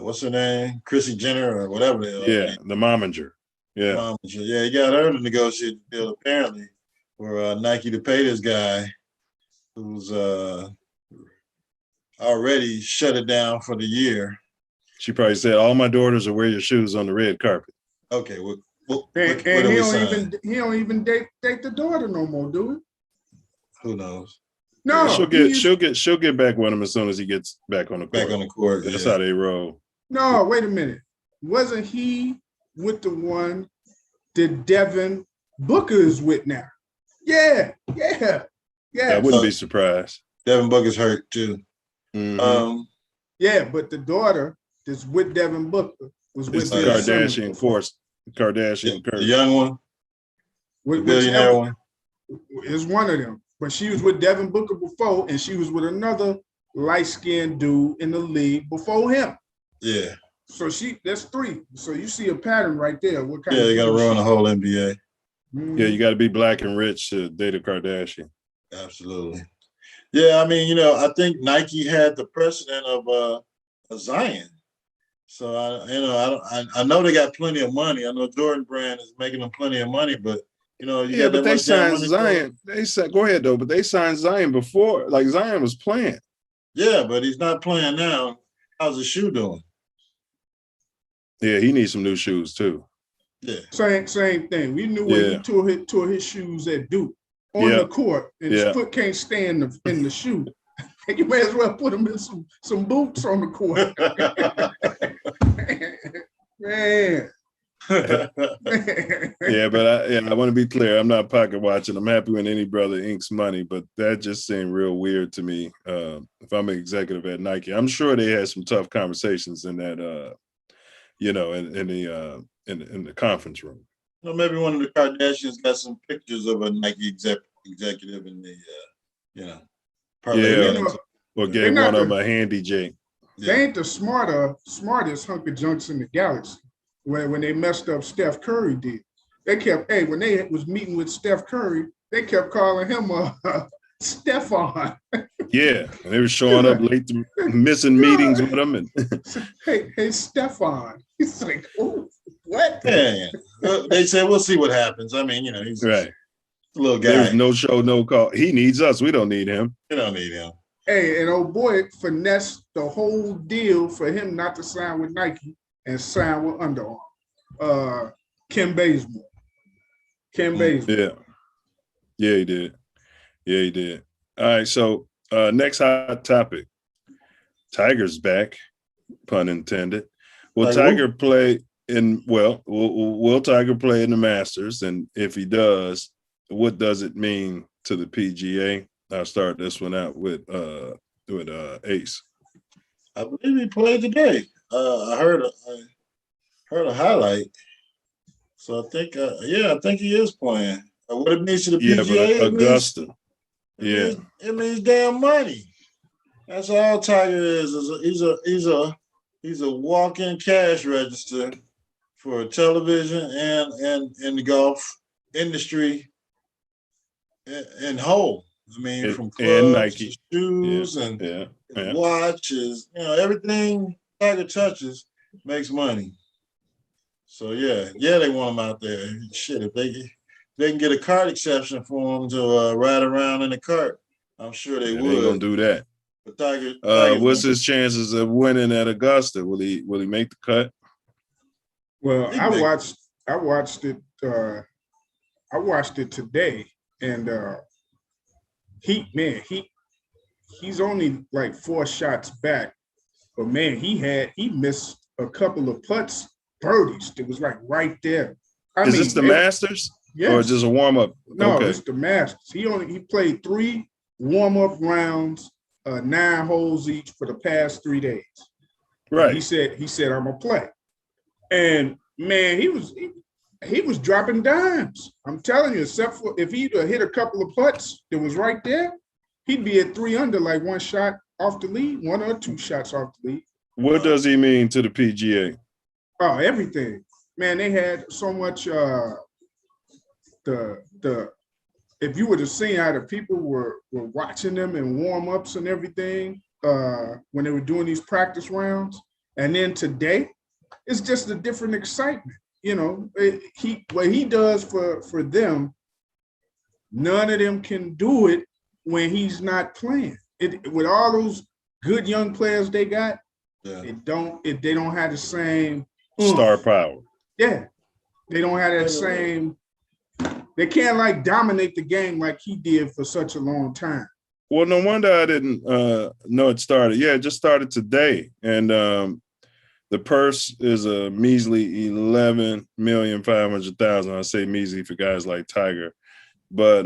[SPEAKER 2] what's her name, Chrissy Jenner or whatever.
[SPEAKER 1] The momager. Yeah,
[SPEAKER 2] he got her to negotiate the deal apparently for Nike to pay this guy who's already shut it down for the year.
[SPEAKER 1] She probably said, "All my daughters will wear your shoes on the red carpet."
[SPEAKER 2] Okay,
[SPEAKER 3] and he don't even date the daughter no more, do he?
[SPEAKER 2] Who knows?
[SPEAKER 3] No,
[SPEAKER 1] she'll get back with him as soon as he gets back on the court.
[SPEAKER 2] Back on the court.
[SPEAKER 1] That's how they roll.
[SPEAKER 3] No, wait a minute. Wasn't he with the one that Devin Booker is with now? Yeah.
[SPEAKER 1] I wouldn't be surprised.
[SPEAKER 2] Devin Booker's hurt too.
[SPEAKER 1] Mm-hmm.
[SPEAKER 3] But the daughter that's with Devin Booker was with
[SPEAKER 1] the Kardashian force. Kardashian,
[SPEAKER 2] the young one, the billionaire one,
[SPEAKER 3] is one of them. But she was with Devin Booker before, and she was with another light-skinned dude in the league before him.
[SPEAKER 2] Yeah.
[SPEAKER 3] So that's 3. So you see a pattern right there. What kind?
[SPEAKER 2] They got to run the whole NBA.
[SPEAKER 3] Mm-hmm.
[SPEAKER 1] Yeah, you got to be black and rich to date a Kardashian.
[SPEAKER 2] Absolutely. Yeah, I mean, I think Nike had the precedent of Zion. So I know they got plenty of money. I know Jordan Brand is making them plenty of money, but
[SPEAKER 1] but they signed Zion. Go ahead though, but they signed Zion before. Like Zion was playing.
[SPEAKER 2] Yeah, but he's not playing now. How's his shoe doing?
[SPEAKER 1] Yeah, he needs some new shoes too.
[SPEAKER 2] Yeah,
[SPEAKER 3] same thing. We knew when he tore his shoes at Duke on the court, and his foot can't stay in the shoe. You may as well put him in some boots on the court. Man.
[SPEAKER 1] Yeah, but I want to be clear. I'm not pocket watching. I'm happy when any brother inks money, but that just seemed real weird to me. If I'm an executive at Nike, I'm sure they had some tough conversations in that, in the conference room.
[SPEAKER 2] Well, maybe one of the Kardashians got some pictures of a Nike executive in the,
[SPEAKER 1] or gave one of them a handy J.
[SPEAKER 3] They ain't the smartest hunk of junks in the galaxy. When they messed up, Steph Curry did. They kept, when they was meeting with Steph Curry, they kept calling him Stephon.
[SPEAKER 1] Yeah, and they were showing up late, missing meetings with him. And
[SPEAKER 3] hey, Stephon. He's like, oh, what?
[SPEAKER 2] Yeah. They said we'll see what happens. I mean, he's
[SPEAKER 1] right.
[SPEAKER 2] a little guy.
[SPEAKER 1] There's no show, no call. He needs us. We don't need him.
[SPEAKER 2] We don't need him.
[SPEAKER 3] Hey, and old boy finessed the whole deal for him not to sign with Nike and sign with Under Armour. Ken Bazemore.
[SPEAKER 1] Yeah. Yeah, he did. Yeah, he did. All right, so next hot topic. Tiger's back, pun intended. Will Tiger play will Tiger play in the Masters? And if he does, what does it mean to the PGA? I'll start this one out with Ace.
[SPEAKER 2] I believe he played today. I heard a highlight. So I think I think he is playing. What it means to the PGA?
[SPEAKER 1] But Augusta.
[SPEAKER 2] It means damn money. That's all Tiger is. He's a walk-in cash register for television and in the golf industry and whole. I mean, from clubs
[SPEAKER 1] and Nike.
[SPEAKER 2] to shoes and watches, everything Tiger touches makes money. So yeah, they want him out there. Shit, if they can get a cart exception for him to ride around in a cart, I'm sure they would.
[SPEAKER 1] They gonna do that.
[SPEAKER 2] But Tiger
[SPEAKER 1] what's his chances of winning at Augusta? Will he make the cut?
[SPEAKER 3] Well, I watched it. I watched it today, and he's only like 4 shots back, but man, he missed a couple of putts, birdies. It was like right there.
[SPEAKER 1] Is this the Masters?
[SPEAKER 3] Yes.
[SPEAKER 1] Or just a warm up?
[SPEAKER 3] No, it's the Masters. He played 3 warm up rounds, 9 holes each for the past 3 days.
[SPEAKER 1] Right.
[SPEAKER 3] And he said I'm gonna play, and man, he was dropping dimes. I'm telling you, except for if he'd hit a couple of putts that was right there, he'd be at 3 under, like 1 shot off the lead, 1 or 2 shots off the lead.
[SPEAKER 1] What does he mean to the PGA?
[SPEAKER 3] Oh, everything. Man, they had so much if you would have seen how the people were watching them in warm-ups and everything when they were doing these practice rounds, and then today, it's just a different excitement. What he does for them, none of them can do it when he's not playing. With all those good young players they got, they don't have the same
[SPEAKER 1] star power.
[SPEAKER 3] Yeah, they don't have that same. They can't like dominate the game like he did for such a long time.
[SPEAKER 1] Well, no wonder I didn't know it started. Yeah, it just started today, and the purse is a measly $11,500,000. I say measly for guys like Tiger, but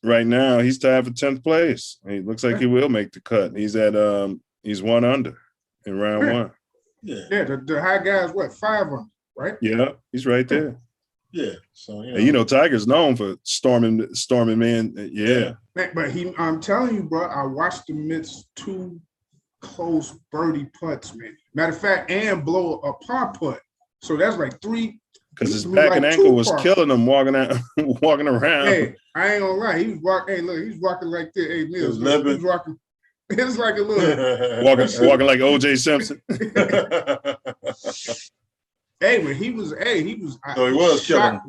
[SPEAKER 1] right now he's tied for 10th place. He looks like he will make the cut. He's at he's 1 under in round 1.
[SPEAKER 3] Yeah, the high guy is 5 under, right?
[SPEAKER 1] Yeah, he's right there.
[SPEAKER 2] Yeah, so
[SPEAKER 1] and Tiger's known for storming man. Yeah.
[SPEAKER 3] But I'm telling you, bro, I watched him miss 2 close birdie putts, man. Matter of fact, and blow a par putt. So that's like 3.
[SPEAKER 1] Because his back and ankle was killing him walking around.
[SPEAKER 3] Hey, I ain't gonna lie. He was walking. Hey, look, he's walking like this. Hey, Milz, he's walking. It's like a little
[SPEAKER 1] walking like O.J. Simpson.
[SPEAKER 3] He was.
[SPEAKER 2] So he was killing.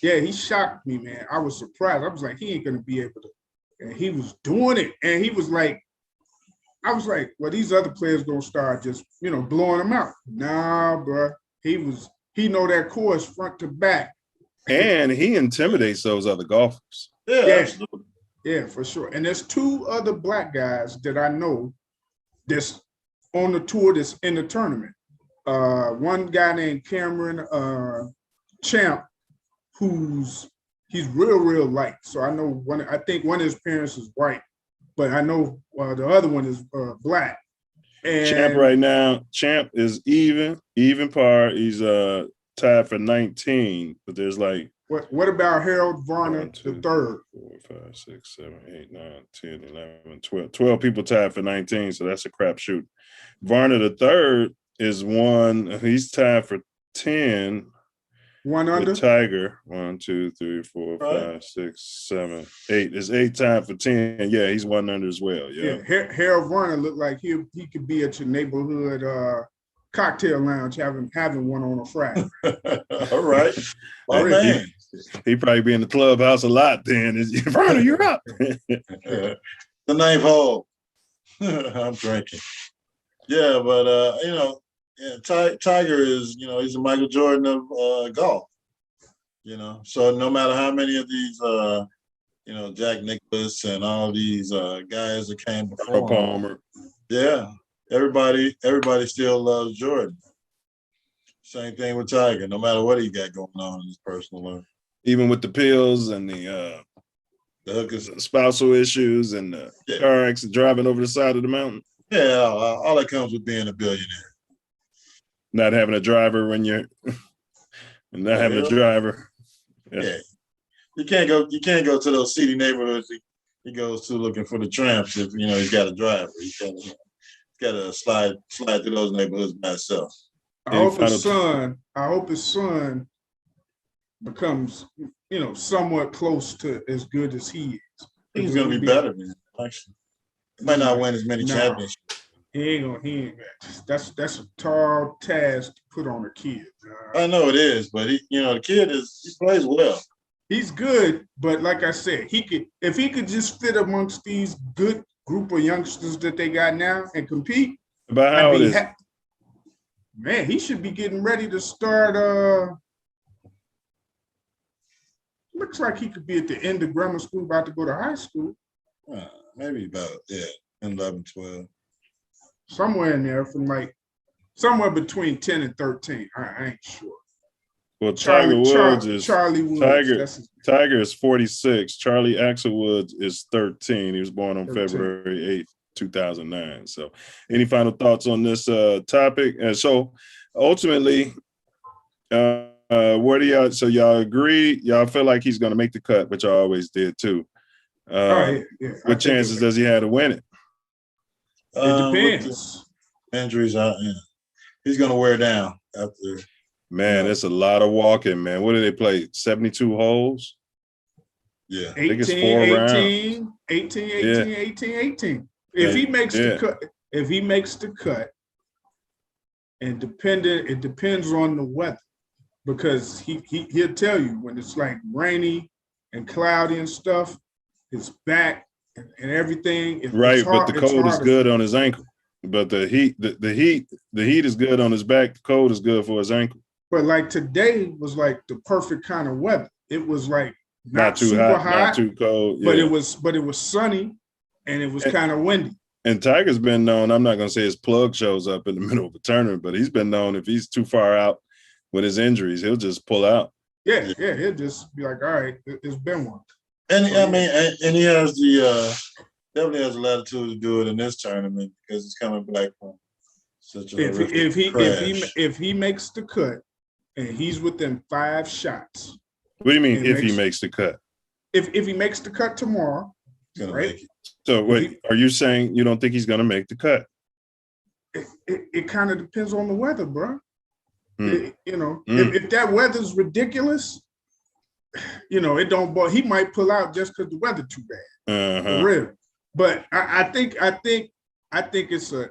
[SPEAKER 3] Yeah, he shocked me, man. I was surprised. I was like, he ain't gonna be able to. And he was doing it, and he was like, I was like, well, these other players gonna start just blowing him out. Nah, bro. He know that course front to back.
[SPEAKER 1] And he intimidates those other golfers.
[SPEAKER 2] Yeah, absolutely.
[SPEAKER 3] Yeah, for sure. And there's 2 other black guys that I know that's on the tour that's in the tournament. One guy named Cameron Champ, he's real light. So I know I think one of his parents is white, but I know the other one is black. And
[SPEAKER 1] Champ right now, is even par. He's tied for 19, but there's like
[SPEAKER 3] What about Harold Varner
[SPEAKER 1] 1, 2,
[SPEAKER 3] the third?
[SPEAKER 1] 4, 5, 6, 7, 8, 9, 10, 11, 12. 12 people tied for 19, so that's a crapshoot. Varner the third is one. He's tied for 10.
[SPEAKER 3] One under?
[SPEAKER 1] The Tiger. 1, 2, 3, 4, 5, 6, 7, 8. It's 8 tied for 10. Yeah, he's one under as well. Yeah.
[SPEAKER 3] Harold Varner looked like he could be at your neighborhood cocktail lounge having one on a Friday.
[SPEAKER 2] All right. My man.
[SPEAKER 1] He probably be in the clubhouse a lot then. Varner, you're up.
[SPEAKER 2] The ninth hole. I'm drinking. Yeah, but Tiger is, he's a Michael Jordan of golf. So no matter how many of these Jack Nicklaus and all these guys that came before
[SPEAKER 1] Palmer.
[SPEAKER 2] Yeah. Everybody still loves Jordan. Same thing with Tiger, no matter what he got going on in his personal life.
[SPEAKER 1] Even with the pills and the spousal issues and the car accident driving over the side of the mountain.
[SPEAKER 2] Yeah, all that comes with being a billionaire.
[SPEAKER 1] Not having a driver when you're not having a driver.
[SPEAKER 2] Yeah. You can't go to those seedy neighborhoods he goes to looking for the tramps if he's got a driver. He's got to slide through those neighborhoods by himself.
[SPEAKER 3] I hope his son becomes, somewhat close to as good as he is.
[SPEAKER 2] He's gonna be better than him, actually. He might not win as many championships.
[SPEAKER 3] He ain't. That's a tall task to put on a kid.
[SPEAKER 2] I know it is, but the kid he plays well.
[SPEAKER 3] He's good, but like I said, if he could just fit amongst these good group of youngsters that they got now and compete.
[SPEAKER 1] About how old is
[SPEAKER 3] man, he should be getting ready to start. Looks like he could be at the end of grammar school, about to go to high school.
[SPEAKER 2] Maybe about 11, 12.
[SPEAKER 3] Somewhere in there, somewhere between 10 and 13. I ain't sure.
[SPEAKER 1] Well, Tiger Woods is 46. Charlie Axelwoods is 13. He was born on February 8th, 2009. So any final thoughts on this topic? And so ultimately, y'all agree? Y'all feel like he's going to make the cut, which I always did too. What chances does he have to win it?
[SPEAKER 3] It depends.
[SPEAKER 2] Injuries out. Yeah. He's going to wear down after.
[SPEAKER 1] Man, it's a lot of walking, man. What do they play? 72 holes?
[SPEAKER 2] Yeah.
[SPEAKER 3] 18, 18. If he makes the cut, and it depends on the weather, because he'll tell you when it's like rainy and cloudy and stuff, his back and everything.
[SPEAKER 1] Right, but the cold is good on his ankle. But the heat is good on his back. The cold is good for his ankle.
[SPEAKER 3] But like today was like the perfect kind of weather. It was like
[SPEAKER 1] not too hot, not too cold.
[SPEAKER 3] Yeah. But it was sunny and it was kind of windy.
[SPEAKER 1] And Tiger's been known, I'm not gonna say his plug shows up in the middle of a tournament, but he's been known if he's too far out with his injuries, he'll just pull out.
[SPEAKER 3] Yeah, he'll just be like, all right, it's been one.
[SPEAKER 2] And and he has definitely has the latitude to do it in this tournament because he's coming back from such a
[SPEAKER 3] if he makes the cut and he's within 5 shots.
[SPEAKER 1] What do you mean if he makes the cut?
[SPEAKER 3] If he makes the cut tomorrow, right?
[SPEAKER 1] So wait, are you saying you don't think he's gonna make the cut?
[SPEAKER 3] It kind of depends on the weather, bro. If that weather's ridiculous, it don't. He might pull out just because the weather too bad. For real. But I think it's a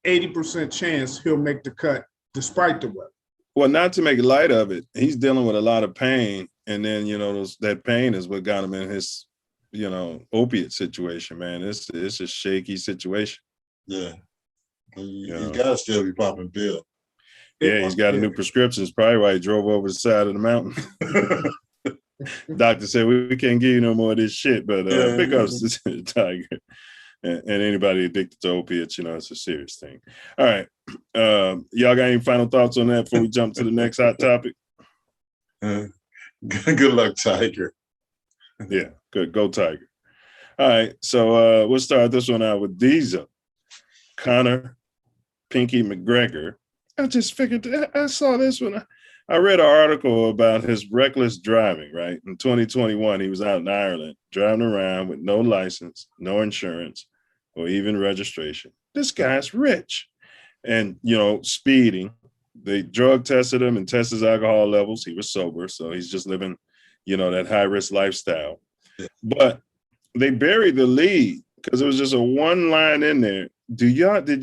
[SPEAKER 3] 80% chance he'll make the cut despite the weather.
[SPEAKER 1] Well, not to make light of it, he's dealing with a lot of pain, and then that pain is what got him in his opiate situation. Man, it's a shaky situation.
[SPEAKER 2] Yeah, he's got to still be popping pills.
[SPEAKER 1] Yeah, he's got a new prescription. It's probably why he drove over the side of the mountain. Doctor said, we can't give you no more of this shit, but pick up the Tiger. And anybody addicted to opiates, it's a serious thing. All right. Y'all got any final thoughts on that before we jump to the next hot topic?
[SPEAKER 2] Good luck, Tiger.
[SPEAKER 1] Yeah, good. Go Tiger. All right. So we'll start this one out with Diesel. Conor Pinky McGregor. I just figured, I saw this one. I read an article about his reckless driving, right? In 2021, he was out in Ireland driving around with no license, no insurance, or even registration. This guy's rich and, speeding. They drug tested him and tested his alcohol levels. He was sober. So he's just living, that high risk lifestyle. But they buried the lead because it was just a one line in there. Did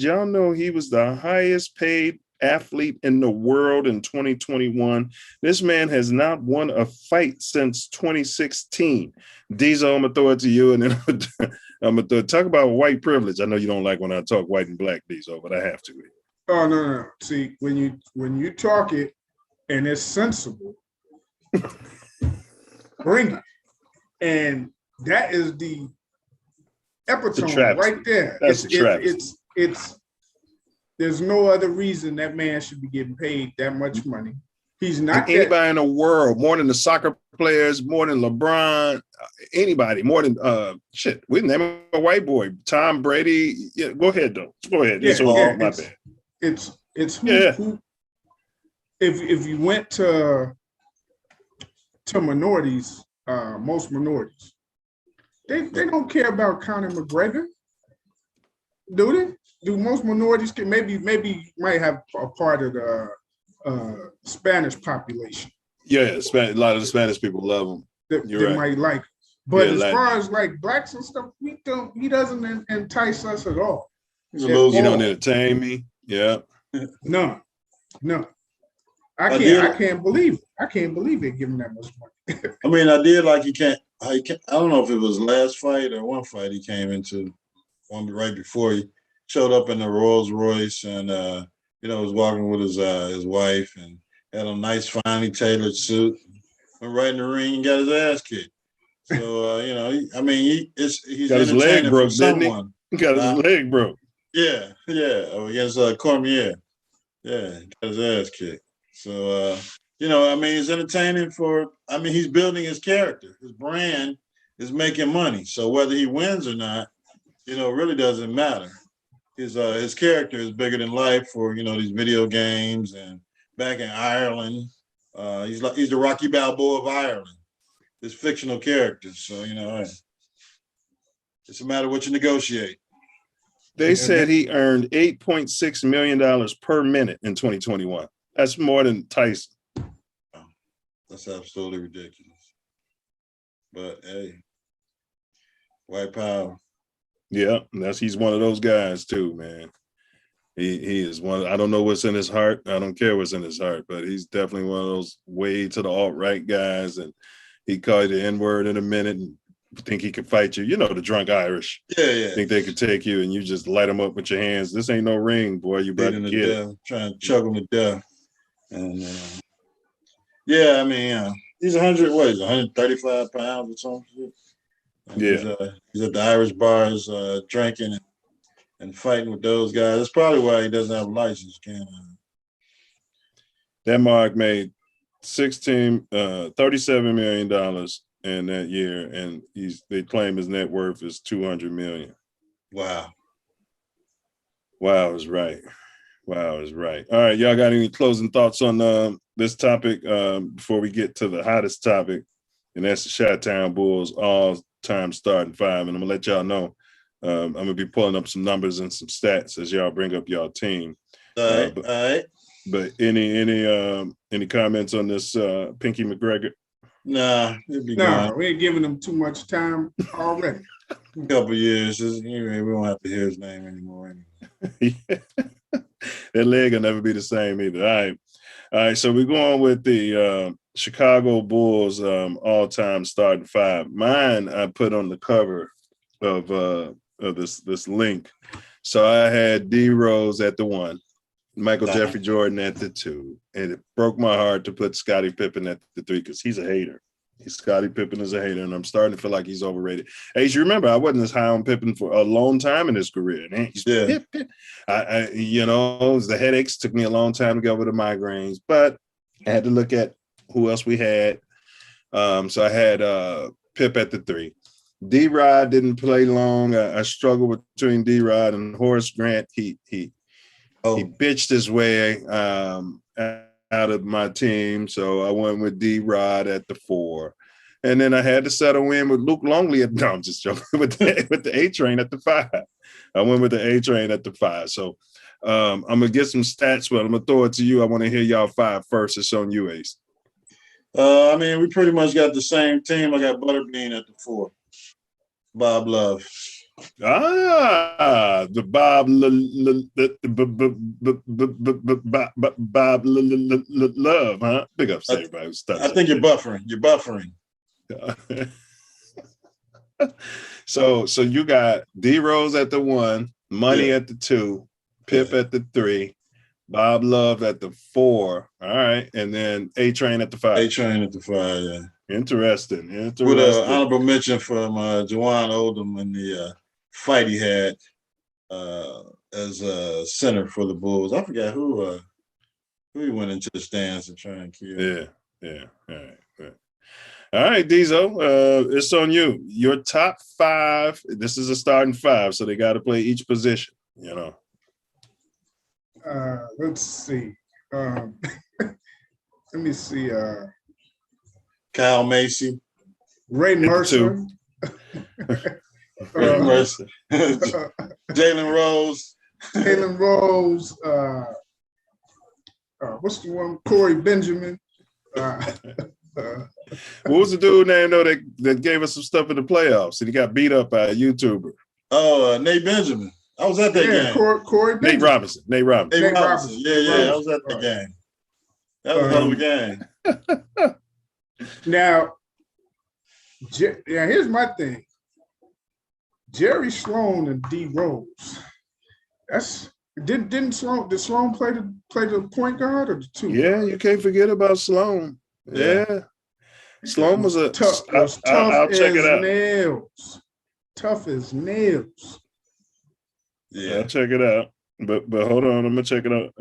[SPEAKER 1] y'all know he was the highest paid athlete in the world in 2021? This man has not won a fight since 2016. Diesel, I'm gonna throw it to you, and then I'm gonna talk about white privilege. I know you don't like when I talk white and black, Diesel, but I have to.
[SPEAKER 3] Oh no. See, when you talk it and it's sensible, bring it. And that is the epitome right there.
[SPEAKER 1] That's the travesty.
[SPEAKER 3] It's there's no other reason that man should be getting paid that much money. He's not
[SPEAKER 1] anybody in the world, more than the soccer players, more than LeBron, anybody, more than we name a white boy, Tom Brady. Yeah, go ahead though. Go ahead.
[SPEAKER 3] Yeah,
[SPEAKER 1] my bad.
[SPEAKER 3] It's who if you went to minorities, most minorities, they don't care about Conor McGregor, do they? Do most minorities care? Maybe might have a part of the Spanish population.
[SPEAKER 1] Yeah, a lot of the Spanish people love him.
[SPEAKER 3] They might like it. But as far as like blacks and stuff, he doesn't entice us at all.
[SPEAKER 1] You don't entertain me. Yeah.
[SPEAKER 3] No. I can't believe it. I can't believe they give him that much money.
[SPEAKER 2] I mean, I did like he can't. I don't know if it was last fight or one fight he came into, one right before he showed up in the Rolls Royce and was walking with his wife and had a nice finely tailored suit. Went right in the ring and got his ass kicked. So he's
[SPEAKER 1] got his leg broke, didn't he? He got his leg broke.
[SPEAKER 2] Yeah, against Cormier. Yeah, got his ass kicked. So, he's entertaining he's building his character. His brand is making money. So whether he wins or not, really doesn't matter. His character is bigger than life for, these video games. And back in Ireland, he's the Rocky Balboa of Ireland, this fictional character. So, it's a matter of what you negotiate.
[SPEAKER 1] They said he earned $8.6 million per minute in 2021. That's more than Tyson.
[SPEAKER 2] That's absolutely ridiculous. But hey, white power.
[SPEAKER 1] Yeah, he's one of those guys too, man. He is one. I don't know what's in his heart. I don't care what's in his heart, but he's definitely one of those way to the alt-right guys. And he called you the N-word in a minute and think he could fight you. The drunk Irish.
[SPEAKER 2] Yeah.
[SPEAKER 1] Think they could take you and you just light them up with your hands. This ain't no ring, boy. You better get it.
[SPEAKER 2] Trying to choke him to death. And he's 135 pounds or something. He's at the Irish bars drinking and fighting with those guys. That's probably why he doesn't have a license.
[SPEAKER 1] Denmark made $37 million in that year, and they claim his net worth is $200 million.
[SPEAKER 2] Wow
[SPEAKER 1] is right. All right, y'all got any closing thoughts on this topic before we get to the hottest topic, and that's the Chi-Town Bulls all-time starting five. And I'm gonna let y'all know I'm gonna be pulling up some numbers and some stats as y'all bring up y'all team.
[SPEAKER 2] All right.
[SPEAKER 1] But any comments on this Pinky McGregor?
[SPEAKER 2] Nah,
[SPEAKER 3] we ain't giving him too much time already.
[SPEAKER 2] A couple years, we won't have to hear his name anymore.
[SPEAKER 1] That leg will never be the same either. All right. So we're going with the Chicago Bulls all-time starting five. Mine I put on the cover of this link. So I had D Rose at the 1, Michael Jeffrey Jordan at the 2, and it broke my heart to put Scottie Pippen at the 3 because he's a hater. Scottie Pippen is a hater, and I'm starting to feel like he's overrated. Hey, you remember I wasn't as high on Pippen for a long time in his career. The headaches took me a long time to get over the migraines, but I had to look at who else we had. So I had Pip at the 3. D-Rod didn't play long. I struggled between D-Rod and Horace Grant. He bitched his way out out of my team, so I went with D-Rod at the 4. And then I had to settle in with Luke Longley at no, I'm just joking, with the A-Train at the 5. I went with the A-Train at the 5. So I'm gonna get some stats, but I'm gonna throw it to you. I want to hear y'all 5 first. It's on you, Ace.
[SPEAKER 2] I mean, we pretty much got the same team. I got Butterbean at the 4. Bob Love.
[SPEAKER 1] The Bob Love, huh? Big ups to everybody who studies.
[SPEAKER 2] I think you're buffering. You're buffering.
[SPEAKER 1] So you got D Rose at the 1, Money at the 2, Pip at the 3, Bob Love at the 4. All right, and then A-Train at the 5.
[SPEAKER 2] A-Train at the 5, yeah.
[SPEAKER 1] Interesting.
[SPEAKER 2] With an honorable mention from Jawan Oldham in the fight he had as a center for the Bulls. I forgot who he went into the stands and try and kill.
[SPEAKER 1] Yeah. All right, Diesel, it's on you. Your top 5. This is a starting 5, so they got to play each position. You know.
[SPEAKER 3] Let's see. Let me see.
[SPEAKER 2] Kyle Macy,
[SPEAKER 3] Ray Mercer.
[SPEAKER 2] Ray Mercer. Jalen Rose.
[SPEAKER 3] Jalen Rose. What's the one? Corey Benjamin.
[SPEAKER 1] What was the dude name though that gave us some stuff in the playoffs and he got beat up by a YouTuber?
[SPEAKER 2] Oh, Nate Benjamin. I was at that game.
[SPEAKER 3] Corey
[SPEAKER 1] Nate Robinson. Yeah,
[SPEAKER 2] I was at the game. That was a hell of a game.
[SPEAKER 3] Now, here's my thing. Jerry Sloan and D Rose. Did Sloan play the point guard or the 2?
[SPEAKER 1] Yeah, you can't forget about Sloan. Yeah. Sloan was
[SPEAKER 3] tough.
[SPEAKER 1] I'll check it out.
[SPEAKER 3] Nails. Tough as nails.
[SPEAKER 2] Yeah,
[SPEAKER 1] I'll check it out. But hold on, I'm gonna check it out.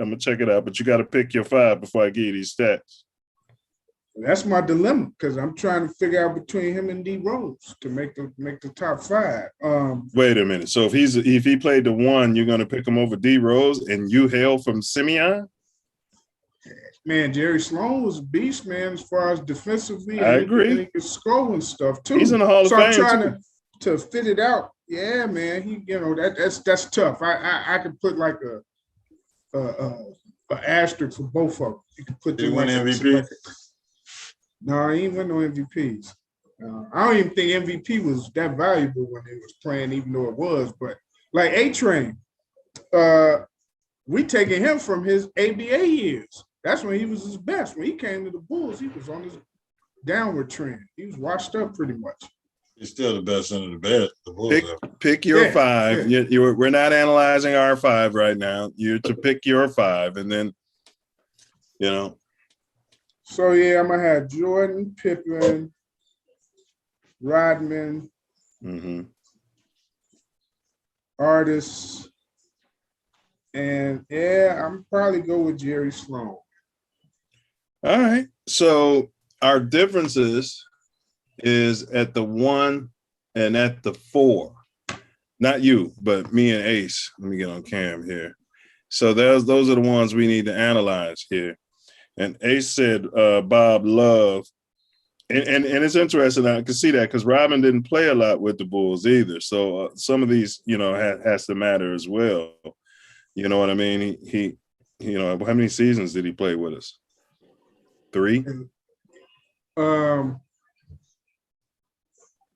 [SPEAKER 1] But you got to pick your 5 before I give you these stats.
[SPEAKER 3] That's my dilemma because I'm trying to figure out between him and D Rose to make the top 5.
[SPEAKER 1] Wait a minute. So if he played the 1, you're gonna pick him over D Rose, and you hail from Simeon?
[SPEAKER 3] Man, Jerry Sloan was a beast, man, as far as defensively.
[SPEAKER 1] I agree.
[SPEAKER 3] He could score and stuff too.
[SPEAKER 1] He's in the Hall of Fame.
[SPEAKER 3] I'm trying to fit it out. Yeah, man. That's tough. I could put like a asterisk for both of them. You could put.
[SPEAKER 2] Did he win MVP?
[SPEAKER 3] No, he ain't win no MVPs. I don't even think MVP was that valuable when he was playing, even though it was. But like A-Train, we taking him from his ABA years. That's when he was his best. When he came to the Bulls, he was on his downward trend. He was washed up pretty much.
[SPEAKER 2] He's still the best under the bed.
[SPEAKER 1] Pick your 5.
[SPEAKER 3] Yeah.
[SPEAKER 1] We're not analyzing our 5 right now. You're to pick your 5, and then, you know.
[SPEAKER 3] So, yeah, I'm going to have Jordan, Pippen, Rodman, Artis, and, I'm probably go with Jerry Sloan.
[SPEAKER 1] All right. So our differences is at the 1 and at the 4. Not you, but me and Ace. Let me get on cam here. So those are the ones we need to analyze here. And Ace said Bob Love. And it's interesting. I can see that because Robin didn't play a lot with the Bulls either. So some of these, has to matter as well. You know what I mean? He how many seasons did he play with us? 3?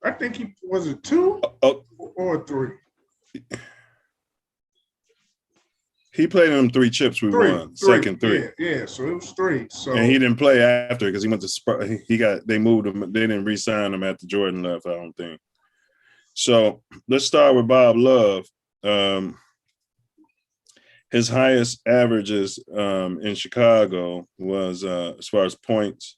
[SPEAKER 3] I think he was it 2 or 3.
[SPEAKER 1] He played in them 3 chips we won. Second 3.
[SPEAKER 3] Yeah. So it was 3. So
[SPEAKER 1] and he didn't play after because he went to they moved him. They didn't re-sign him after Jordan left, I don't think. So let's start with Bob Love. His highest averages in Chicago was, as far as points,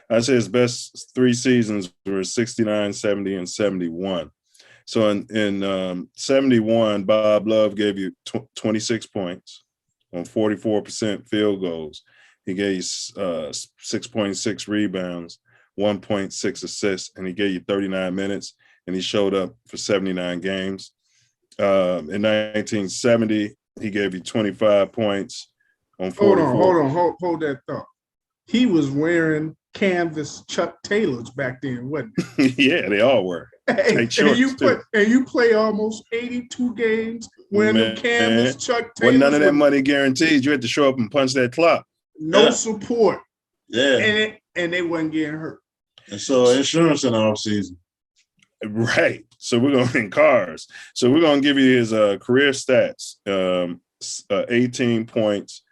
[SPEAKER 1] I'd say his best 3 seasons were 69, 70, and 71. So in 71, Bob Love gave you 26 points on 44% field goals. He gave you 6.6 rebounds, 1.6 assists, and he gave you 39 minutes, and he showed up for 79 games. In 1970, he gave you 25 points on 44.
[SPEAKER 3] Hold that thought. he was wearing canvas Chuck Taylors back then, wasn't
[SPEAKER 1] Yeah, they all were.
[SPEAKER 3] he?
[SPEAKER 1] Tight shorts,
[SPEAKER 3] you play almost 82 games wearing them canvas
[SPEAKER 1] Man,
[SPEAKER 3] Chuck
[SPEAKER 1] wasn't none
[SPEAKER 3] Taylors
[SPEAKER 1] of that
[SPEAKER 3] with
[SPEAKER 1] money guaranteed. You had to show up and punch that clock.
[SPEAKER 3] no
[SPEAKER 2] Yeah.
[SPEAKER 3] support,
[SPEAKER 2] Yeah.
[SPEAKER 3] and they wasn't getting hurt.
[SPEAKER 2] And so insurance in the off season.
[SPEAKER 1] Right. So we're going in cars. So we're going to give you his career stats. 18 points,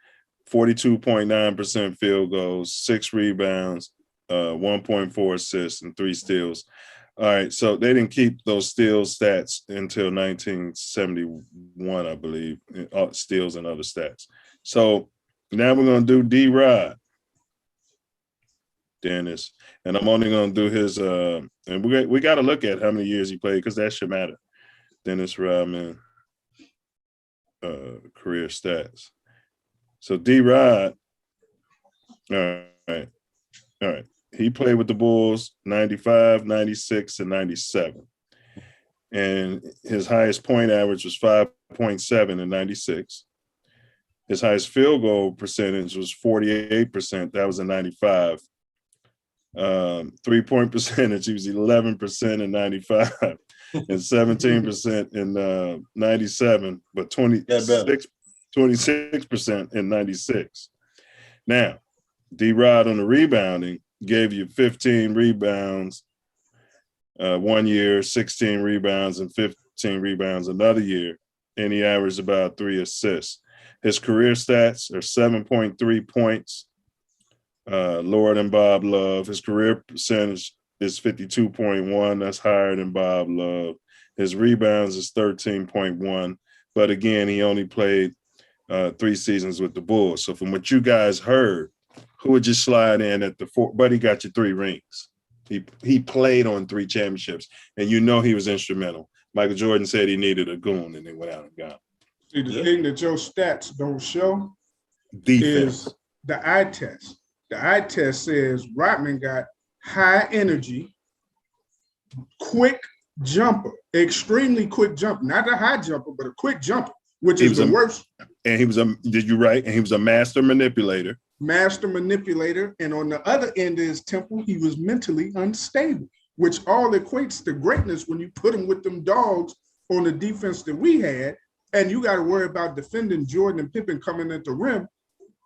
[SPEAKER 1] 42.9% field goals, 6 rebounds, 1.4 assists, and 3 steals. All right. So they didn't keep those steals stats until 1971, I believe, steals and other stats. So now we're going to do D-Rod. Dennis, and I'm only going to do his and we got to look at how many years he played because that should matter. Dennis Rodman career stats. So D-Rod, all right. He played with the Bulls 95, 96, and 97. And his highest point average was 5.7 in 96. His highest field goal percentage was 48%. That was in 95. 3-point percentage, he was 11% in 95 and 17% in 97, but 26% in 96. Now, D-Rod on the rebounding gave you 15 rebounds 1 year, 16 rebounds, and 15 rebounds another year, and he averaged about 3 assists. His career stats are 7.3 points, lower than Bob Love. His career percentage is 52.1. That's higher than Bob Love. His rebounds is 13.1. But again, he only played 3 seasons with the Bulls. So from what you guys heard, who would you slide in at the 4? But he got you 3 rings. He played on 3 championships, and you know he was instrumental. Michael Jordan said he needed a goon, and they went out and got him.
[SPEAKER 3] See, the thing that your stats don't show
[SPEAKER 1] Defense.
[SPEAKER 3] is the eye test. The eye test says Rodman got high energy, quick jumper, extremely quick jumper, not a high jumper, but a quick jumper, which is the worst.
[SPEAKER 1] And he was a master manipulator.
[SPEAKER 3] Master manipulator. And on the other end of his temple, he was mentally unstable, which all equates to greatness when you put him with them dogs on the defense that we had. And you got to worry about defending Jordan and Pippen coming at the rim.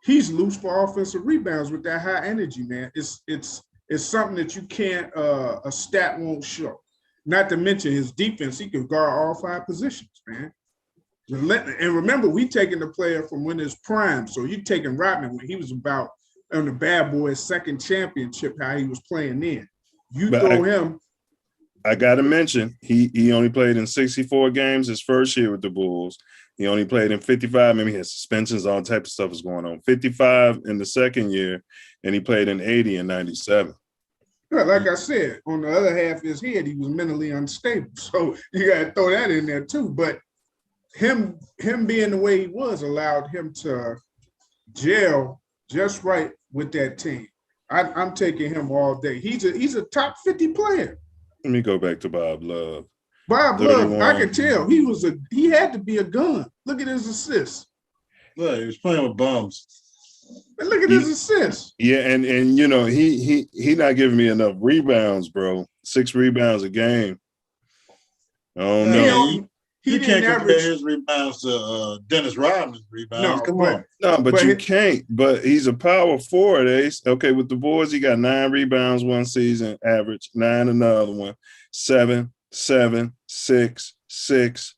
[SPEAKER 3] He's loose for offensive rebounds with that high energy, man. It's something that you can't, a stat won't show. Not to mention his defense, he could guard all 5 positions, man. And remember, we taking the player from when his prime. So you taking Rodman when he was about on the Bad Boys' second championship, how he was playing then. Him.
[SPEAKER 1] I got to mention, he only played in 64 games his first year with the Bulls. He only played in 55. Maybe he had suspensions, all type of stuff was going on. 55 in the second year, and he played in 80 and 97.
[SPEAKER 3] Like I said, on the other half of his head, he was mentally unstable. So you got to throw that in there too. But him being the way he was allowed him to gel just right with that team. I'm taking him all day. He's a top 50 player.
[SPEAKER 1] Let me go back to Bob Love.
[SPEAKER 3] Bob Love, I could tell he had to be a gun. Look at his assists.
[SPEAKER 2] Look, he was playing with bums.
[SPEAKER 3] And look at his assists.
[SPEAKER 1] Yeah, and you know, he not giving me enough rebounds, bro. 6 rebounds a game. I don't know.
[SPEAKER 2] You can't compare his rebounds to Dennis Rodman's rebounds.
[SPEAKER 3] No,
[SPEAKER 2] come on.
[SPEAKER 1] No, but you can't. But he's a power forward, Ace. Okay, with the boys, he got 9 rebounds one season, average, 9 another one, 7, 7, 6, 6,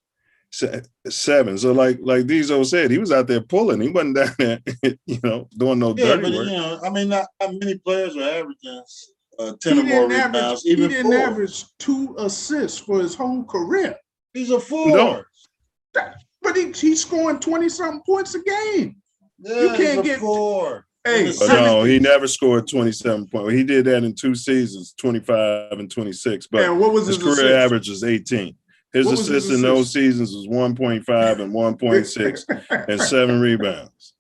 [SPEAKER 1] 7. So like Dezo said, he was out there pulling. He wasn't down there, doing no dirty work.
[SPEAKER 2] Not many players are averaging 10 or more rebounds.
[SPEAKER 3] He didn't average 2 assists for his whole career.
[SPEAKER 2] He's a forward.
[SPEAKER 3] No. But he's scoring 20-something points a game.
[SPEAKER 2] Yeah,
[SPEAKER 3] you can't
[SPEAKER 2] get 4.
[SPEAKER 3] Hey,
[SPEAKER 1] no, he never scored 27 points. He did that in 2 seasons, 25 and 26. But
[SPEAKER 3] and what was his
[SPEAKER 1] career
[SPEAKER 3] assist?
[SPEAKER 1] average is 18. His assists in those seasons was 1.5 and 1.6 and 7 rebounds.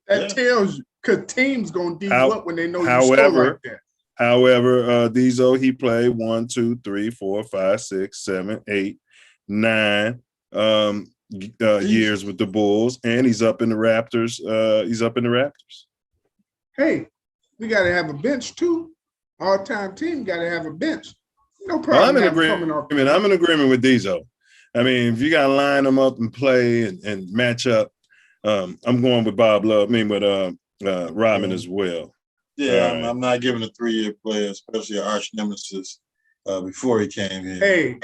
[SPEAKER 3] That tells you, because teams going to D you up when they know you score like that.
[SPEAKER 1] However, Dezo, he played 1, 2, 3, 4, 5, 6, 7, 8, 9 years with the Bulls, and he's up in the Raptors.
[SPEAKER 3] Hey, we got to have a bench too. All-time team got to have a bench. No
[SPEAKER 1] Well,
[SPEAKER 3] problem. Coming off.
[SPEAKER 1] I'm in agreement with Diesel. I mean, if you got to line them up and play and match up, I'm going with Bob Love. I mean, with Robin as well.
[SPEAKER 2] Yeah, I'm not giving a 3-year player, especially an arch nemesis, before he came here.
[SPEAKER 3] Hey,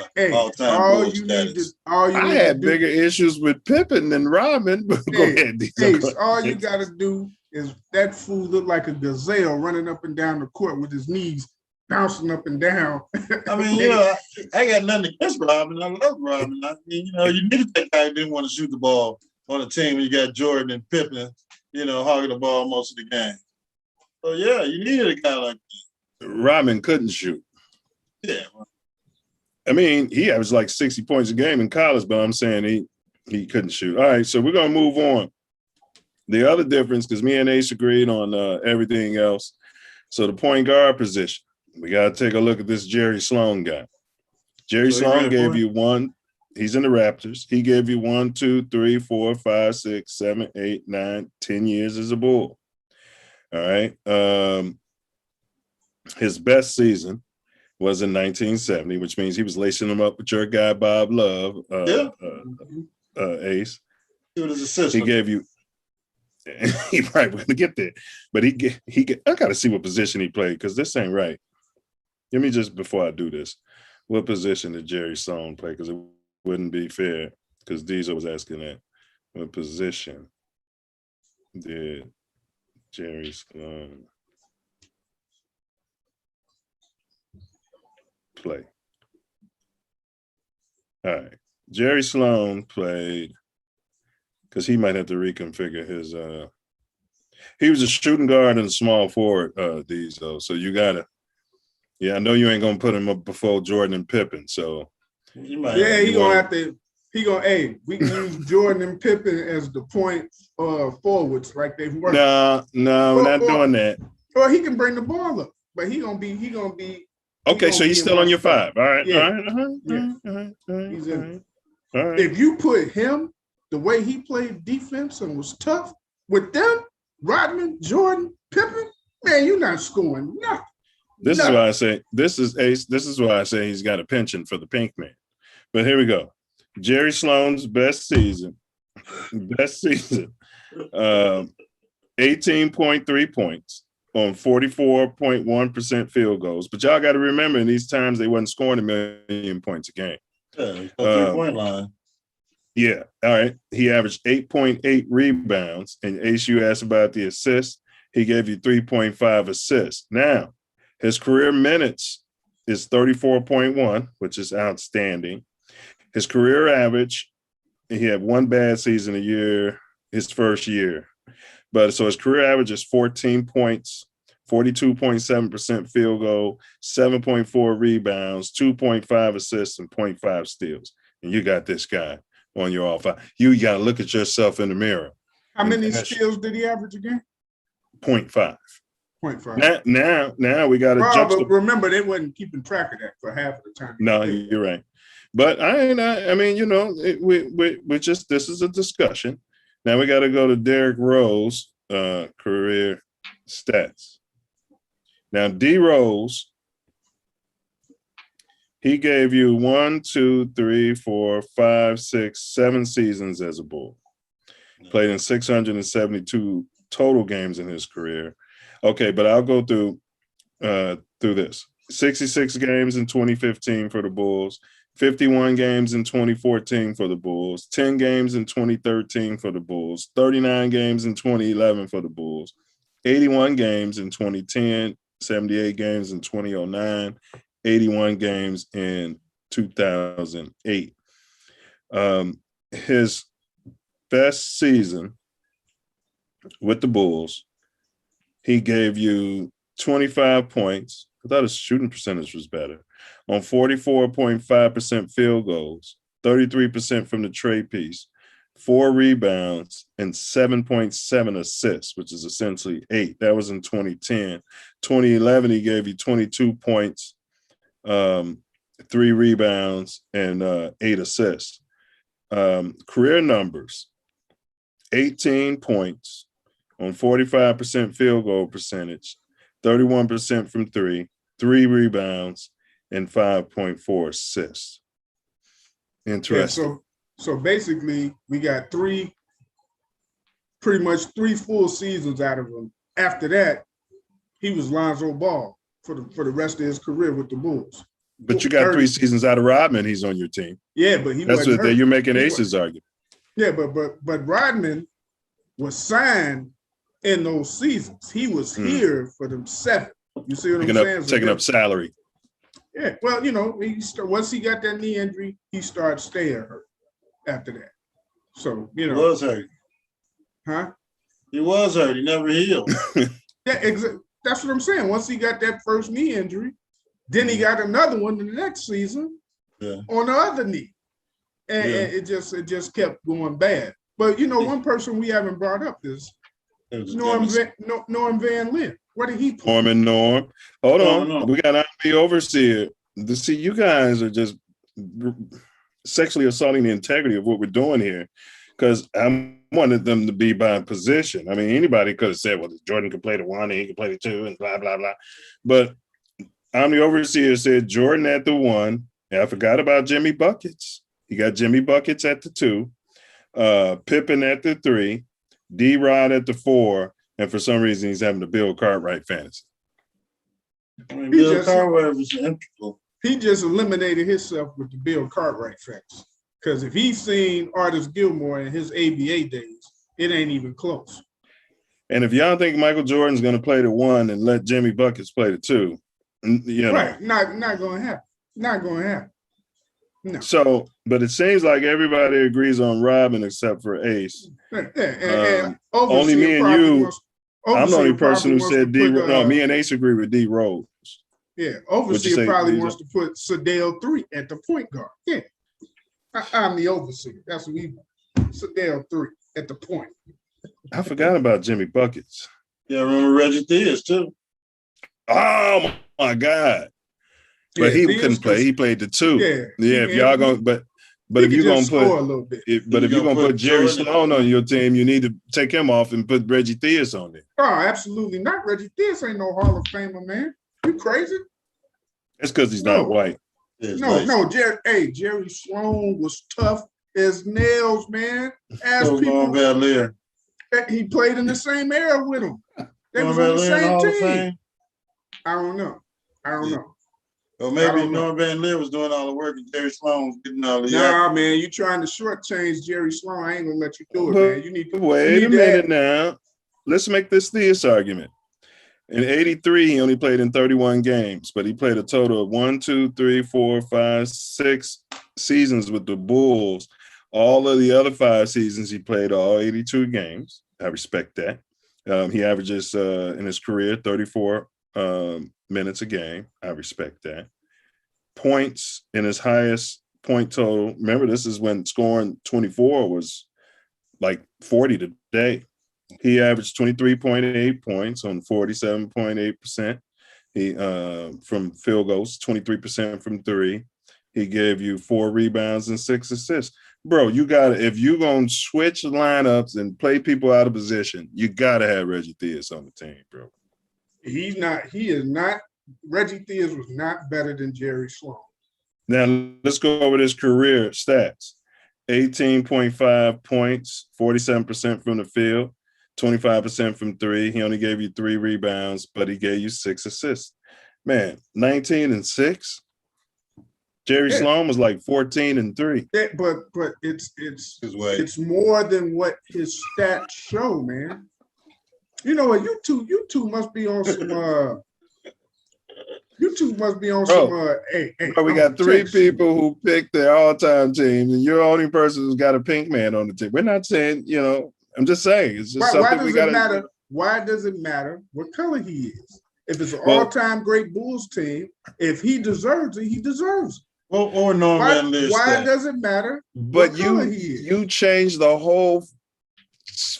[SPEAKER 2] all you need to
[SPEAKER 1] I had bigger issues with Pippen than Robin. But go ahead, Diesel.
[SPEAKER 3] All you got to do is that fool look like a gazelle running up and down the court with his knees bouncing up and down.
[SPEAKER 2] I mean, I got nothing against Robin. I love Robin. I mean, you needed that guy who didn't want to shoot the ball on a team when you got Jordan and Pippen, hogging the ball most of the game. So, yeah, you needed a guy like that.
[SPEAKER 1] Robin couldn't shoot.
[SPEAKER 2] Yeah.
[SPEAKER 1] I mean, he averaged like 60 points a game in college, but I'm saying he couldn't shoot. All right, so we're going to move on. The other difference, because me and Ace agreed on everything else. So the point guard position, we got to take a look at this Jerry Sloan guy. Jerry Sloan gave you one. He's in the Raptors. He gave you 1, 2, 3, 4, 5, 6, 7, 8, 9, 10 years as a Bull. All right. His best season was in 1970, which means he was lacing them up with your guy Bob Love, Ace.
[SPEAKER 2] He was his assistant.
[SPEAKER 1] He gave you. He probably going to get there, but I got to see what position he played because this ain't right. Let me just before I do this, what position did Jerry Sloan play? Because it wouldn't be fair. Because Diesel was asking that. What position did Jerry Sloan play? All right. Jerry Sloan played, because he might have to reconfigure his he was a shooting guard and a small forward, Diesel. So you gotta, I know you ain't gonna put him up before Jordan and Pippen. So
[SPEAKER 3] he gonna have to. We can use Jordan and Pippen as the point forwards like they've worked.
[SPEAKER 1] No, we're not doing that.
[SPEAKER 3] Or he can bring the ball up, but he gonna be.
[SPEAKER 1] Okay, so he's still on your 5. All right,
[SPEAKER 3] yeah.
[SPEAKER 1] All right.
[SPEAKER 3] If you put him the way he played defense and was tough with them, Rodman, Jordan, Pippen, man, you're not scoring nothing.
[SPEAKER 1] This is why I say this is Ace. This is why I say he's got a penchant for the pink man. But here we go. Jerry Sloan's best season, 18.3 points on 44.1% field goals. But y'all got to remember, in these times, they wasn't scoring 1,000,000 points a game.
[SPEAKER 2] Yeah, a 3-point line.
[SPEAKER 1] Yeah, all right. He averaged 8.8 rebounds. And Ace, you asked about the assists. He gave you 3.5 assists. Now, his career minutes is 34.1, which is outstanding. His career average, he had one bad season a year, his first year. But so his career average is 14 points, 42.7% field goal, 7.4 rebounds, 2.5 assists, and 0.5 steals. And you got this guy on your all-5. You got to look at yourself in the mirror.
[SPEAKER 3] How many steals did he average again?
[SPEAKER 1] 0.5.
[SPEAKER 3] 0.5.
[SPEAKER 1] Now we got to jump.
[SPEAKER 3] But remember, they wasn't keeping track of that for half of the time.
[SPEAKER 1] No, you're right. But I mean, we just, this is a discussion. Now we got to go to Derrick Rose career stats. Now D Rose, he gave you 1, 2, 3, 4, 5, 6, 7 seasons as a Bull. Played in 672 total games in his career. Okay, but I'll go through this. 66 games in 2015 for the Bulls, 51 games in 2014 for the Bulls, 10 games in 2013 for the Bulls, 39 games in 2011 for the Bulls, 81 games in 2010, 78 games in 2009, 81 games in 2008. His best season with the Bulls, he gave you 25 points. I thought his shooting percentage was better. On 44.5% field goals, 33% from the trade piece, 4 rebounds, and 7.7 assists, which is essentially 8. That was in 2010. 2011, he gave you 22 points, 3 rebounds, and 8 assists. Career numbers, 18 points on 45% field goal percentage, 31% from three, 3 rebounds, and 5.4 assists. Interesting.
[SPEAKER 3] So basically, we got pretty much three full seasons out of him. After that, he was Lonzo Ball for the rest of his career with the Bulls.
[SPEAKER 1] But you got 3 seasons out of Rodman. He's on your team.
[SPEAKER 3] Yeah, but he
[SPEAKER 1] that's
[SPEAKER 3] wasn't
[SPEAKER 1] what
[SPEAKER 3] hurt.
[SPEAKER 1] you're making Ace's argument.
[SPEAKER 3] Yeah, but Rodman was signed in those seasons. He was here for them 7. You see what I'm saying?
[SPEAKER 1] Taking up salary.
[SPEAKER 3] Yeah, well, once he got that knee injury, he started staying hurt after that. So,
[SPEAKER 2] He was hurt.
[SPEAKER 3] Huh?
[SPEAKER 2] He was hurt. He never healed.
[SPEAKER 3] Yeah, that's what I'm saying. Once he got that first knee injury, then he got another one the next season on the other knee. And it just kept going bad. But, one person we haven't brought up is Norm Van Lith. What did he play?
[SPEAKER 1] Norm. Hold on. We got the overseer. See, you guys are just sexually assaulting the integrity of what we're doing here, because I wanted them to be by position. I mean, anybody could have said, well, Jordan could play the 1 and he could play the 2 and blah, blah, blah. But I'm the overseer said Jordan at the 1. And I forgot about Jimmy Buckets. He got Jimmy Buckets at the 2, Pippen at the 3, D-Rod at the 4, and for some reason he's having the Bill Cartwright fantasy.
[SPEAKER 2] I mean, Bill Cartwright was integral.
[SPEAKER 3] He just eliminated himself with the Bill Cartwright fantasy. Because if he's seen Artis Gilmore in his ABA days, it ain't even close.
[SPEAKER 1] And if y'all think Michael Jordan's going to play the 1 and let Jimmy Buckets play the 2,
[SPEAKER 3] right? Not going to happen. Not going to happen. No.
[SPEAKER 1] So, but it seems like everybody agrees on Robin except for Ace.
[SPEAKER 3] And
[SPEAKER 1] only me and you. I'm the only person who said D. No, me and Ace agree with D. Rose.
[SPEAKER 3] Yeah, overseer probably wants to put Sedale 3 at the point guard. Yeah, I'm the overseer. That's what we Sedale 3 at the point.
[SPEAKER 1] I forgot about Jimmy Buckets.
[SPEAKER 2] Yeah, remember Reggie Theus too.
[SPEAKER 1] Oh my God! But he couldn't play. He played the 2. Yeah. If y'all going, but if you're gonna put
[SPEAKER 3] a little bit.
[SPEAKER 1] If you're gonna put Jerry Sloan on your team, you need to take him off and put Reggie Theus on there.
[SPEAKER 3] Oh, absolutely not. Reggie Theus ain't no Hall of Famer, man. You crazy?
[SPEAKER 1] It's because he's not white.
[SPEAKER 3] No, Jerry Sloan was tough as nails, man. Ask people. He played in the same era with him. They was on the same team. I don't know.
[SPEAKER 2] Well, maybe Norm Van Lier was doing all the work and Jerry Sloan was getting all the
[SPEAKER 3] Nah, man, you trying to shortchange Jerry Sloan. I ain't gonna let you do it, man. You need to
[SPEAKER 1] wait a minute now. Let's make this Theus argument. In 83, he only played in 31 games, but he played a total of 1, 2, 3, 4, 5, 6 seasons with the Bulls. All of the other 5 seasons, he played all 82 games. I respect that. He averages in his career 34 minutes a game. I respect that. Points in his highest point total. Remember, this is when scoring 24 was like 40 today. He averaged 23.8 points on 47.8%. He from field goals, 23% from 3. He gave you 4 rebounds and 6 assists. Bro, you got if you're gonna switch lineups and play people out of position, you gotta have Reggie Theus on the team, bro.
[SPEAKER 3] He is not. Reggie Theus was not better than Jerry Sloan.
[SPEAKER 1] Now let's go over his career stats. 18.5 points, 47% from the field, 25% from 3. He only gave you 3 rebounds, but he gave you 6 assists. Man, 19 and 6. Jerry Sloan was like 14 and 3.
[SPEAKER 3] Yeah, but it's more than what his stats show, man. You know what? You two must be on some. You two must be on some.
[SPEAKER 1] Bro, we got 3 people who picked their all-time teams, and you're the only person who's got a pink man on the team. We're not saying, I'm just saying it's just something we got to matter.
[SPEAKER 3] Why does it matter what color he is? If it's an all-time great Bulls team, if he deserves it, he deserves it.
[SPEAKER 2] Or Norman List.
[SPEAKER 3] Why does it matter?
[SPEAKER 1] But you changed the whole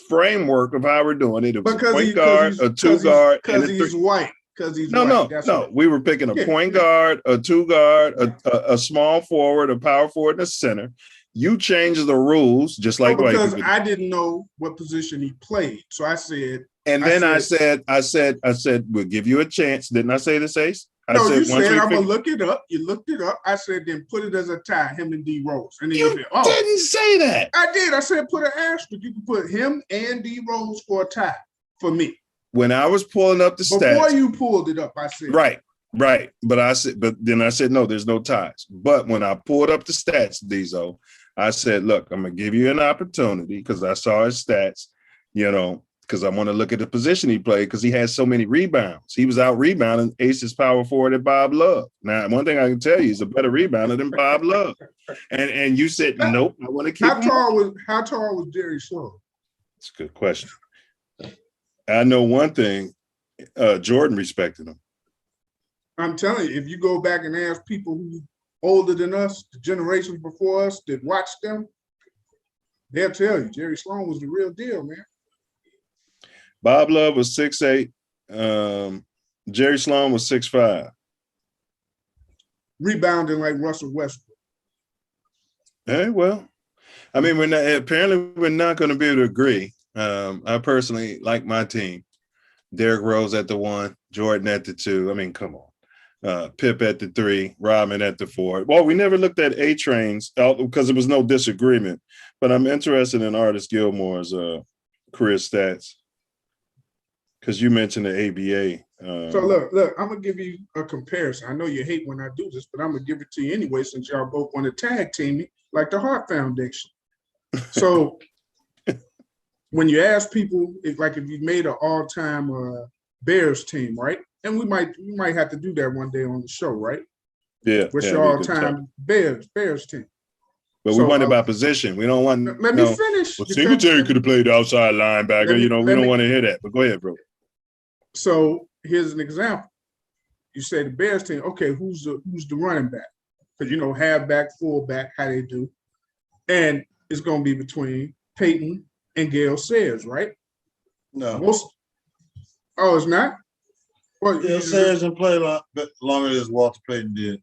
[SPEAKER 1] framework of how we're doing it. It was a point guard, a 2 guard,
[SPEAKER 3] and he's white. Because he's white.
[SPEAKER 1] No. We were picking a point guard, a 2 guard, a small forward, a power forward, and a center. You changed the rules just like white people.
[SPEAKER 3] Because I didn't know what position he played, so I said
[SPEAKER 1] And then I said, we'll give you a chance. Didn't I say this, Ace?
[SPEAKER 3] No, you said I'm gonna look it up. You looked it up. I said then put it as a tie, him and D Rose. And then
[SPEAKER 1] you said, didn't say that.
[SPEAKER 3] I did. I said put an asterisk. You can put him and D Rose for a tie for me.
[SPEAKER 1] When I was pulling up the stats,
[SPEAKER 3] before you pulled it up, I said
[SPEAKER 1] right. But then I said no, there's no ties. But when I pulled up the stats, Diesel, I said, look, I'm gonna give you an opportunity because I saw his stats, because I want to look at the position he played because he had so many rebounds. He was out rebounding Ace's power forward at Bob Love. Now, one thing I can tell you, he's a better rebounder than Bob Love. And you said, nope, I want to keep him.
[SPEAKER 3] How tall was Jerry Sloan?
[SPEAKER 1] That's a good question. I know one thing, Jordan respected him.
[SPEAKER 3] I'm telling you, if you go back and ask people who older than us, the generations before us that watched them, they'll tell you Jerry Sloan was the real deal, man.
[SPEAKER 1] Bob Love was 6'8". Jerry Sloan was 6'5".
[SPEAKER 3] Rebounding like Russell Westbrook.
[SPEAKER 1] Hey, well, I mean, we're not going to be able to agree. I personally like my team. Derrick Rose at the 1, Jordan at the 2. I mean, come on. Pip at the 3, Rodman at the 4. Well, we never looked at A-Train's because there was no disagreement. But I'm interested in Artis Gilmore's career stats. Because you mentioned the ABA.
[SPEAKER 3] So look, I'm gonna give you a comparison. I know you hate when I do this, but I'm gonna give it to you anyway, since y'all both want to tag team me like the Hart Foundation. So when you ask people if you made an all-time Bears team, right? And we might have to do that one day on the show, right?
[SPEAKER 1] Yeah.
[SPEAKER 3] What's your all-time Bears team?
[SPEAKER 1] But we want it by position. We don't want.
[SPEAKER 3] Let me finish.
[SPEAKER 1] Well, Singletary could have played outside linebacker. We don't want to hear that. But go ahead, bro.
[SPEAKER 3] So here's an example. You say the Bears team. Okay, who's the running back? Because halfback, fullback, how they do, and it's going to be between Peyton and Gale Sayers, right?
[SPEAKER 2] No.
[SPEAKER 3] It's not. Well,
[SPEAKER 2] Gale Sayers didn't play longer as Walter Payton did.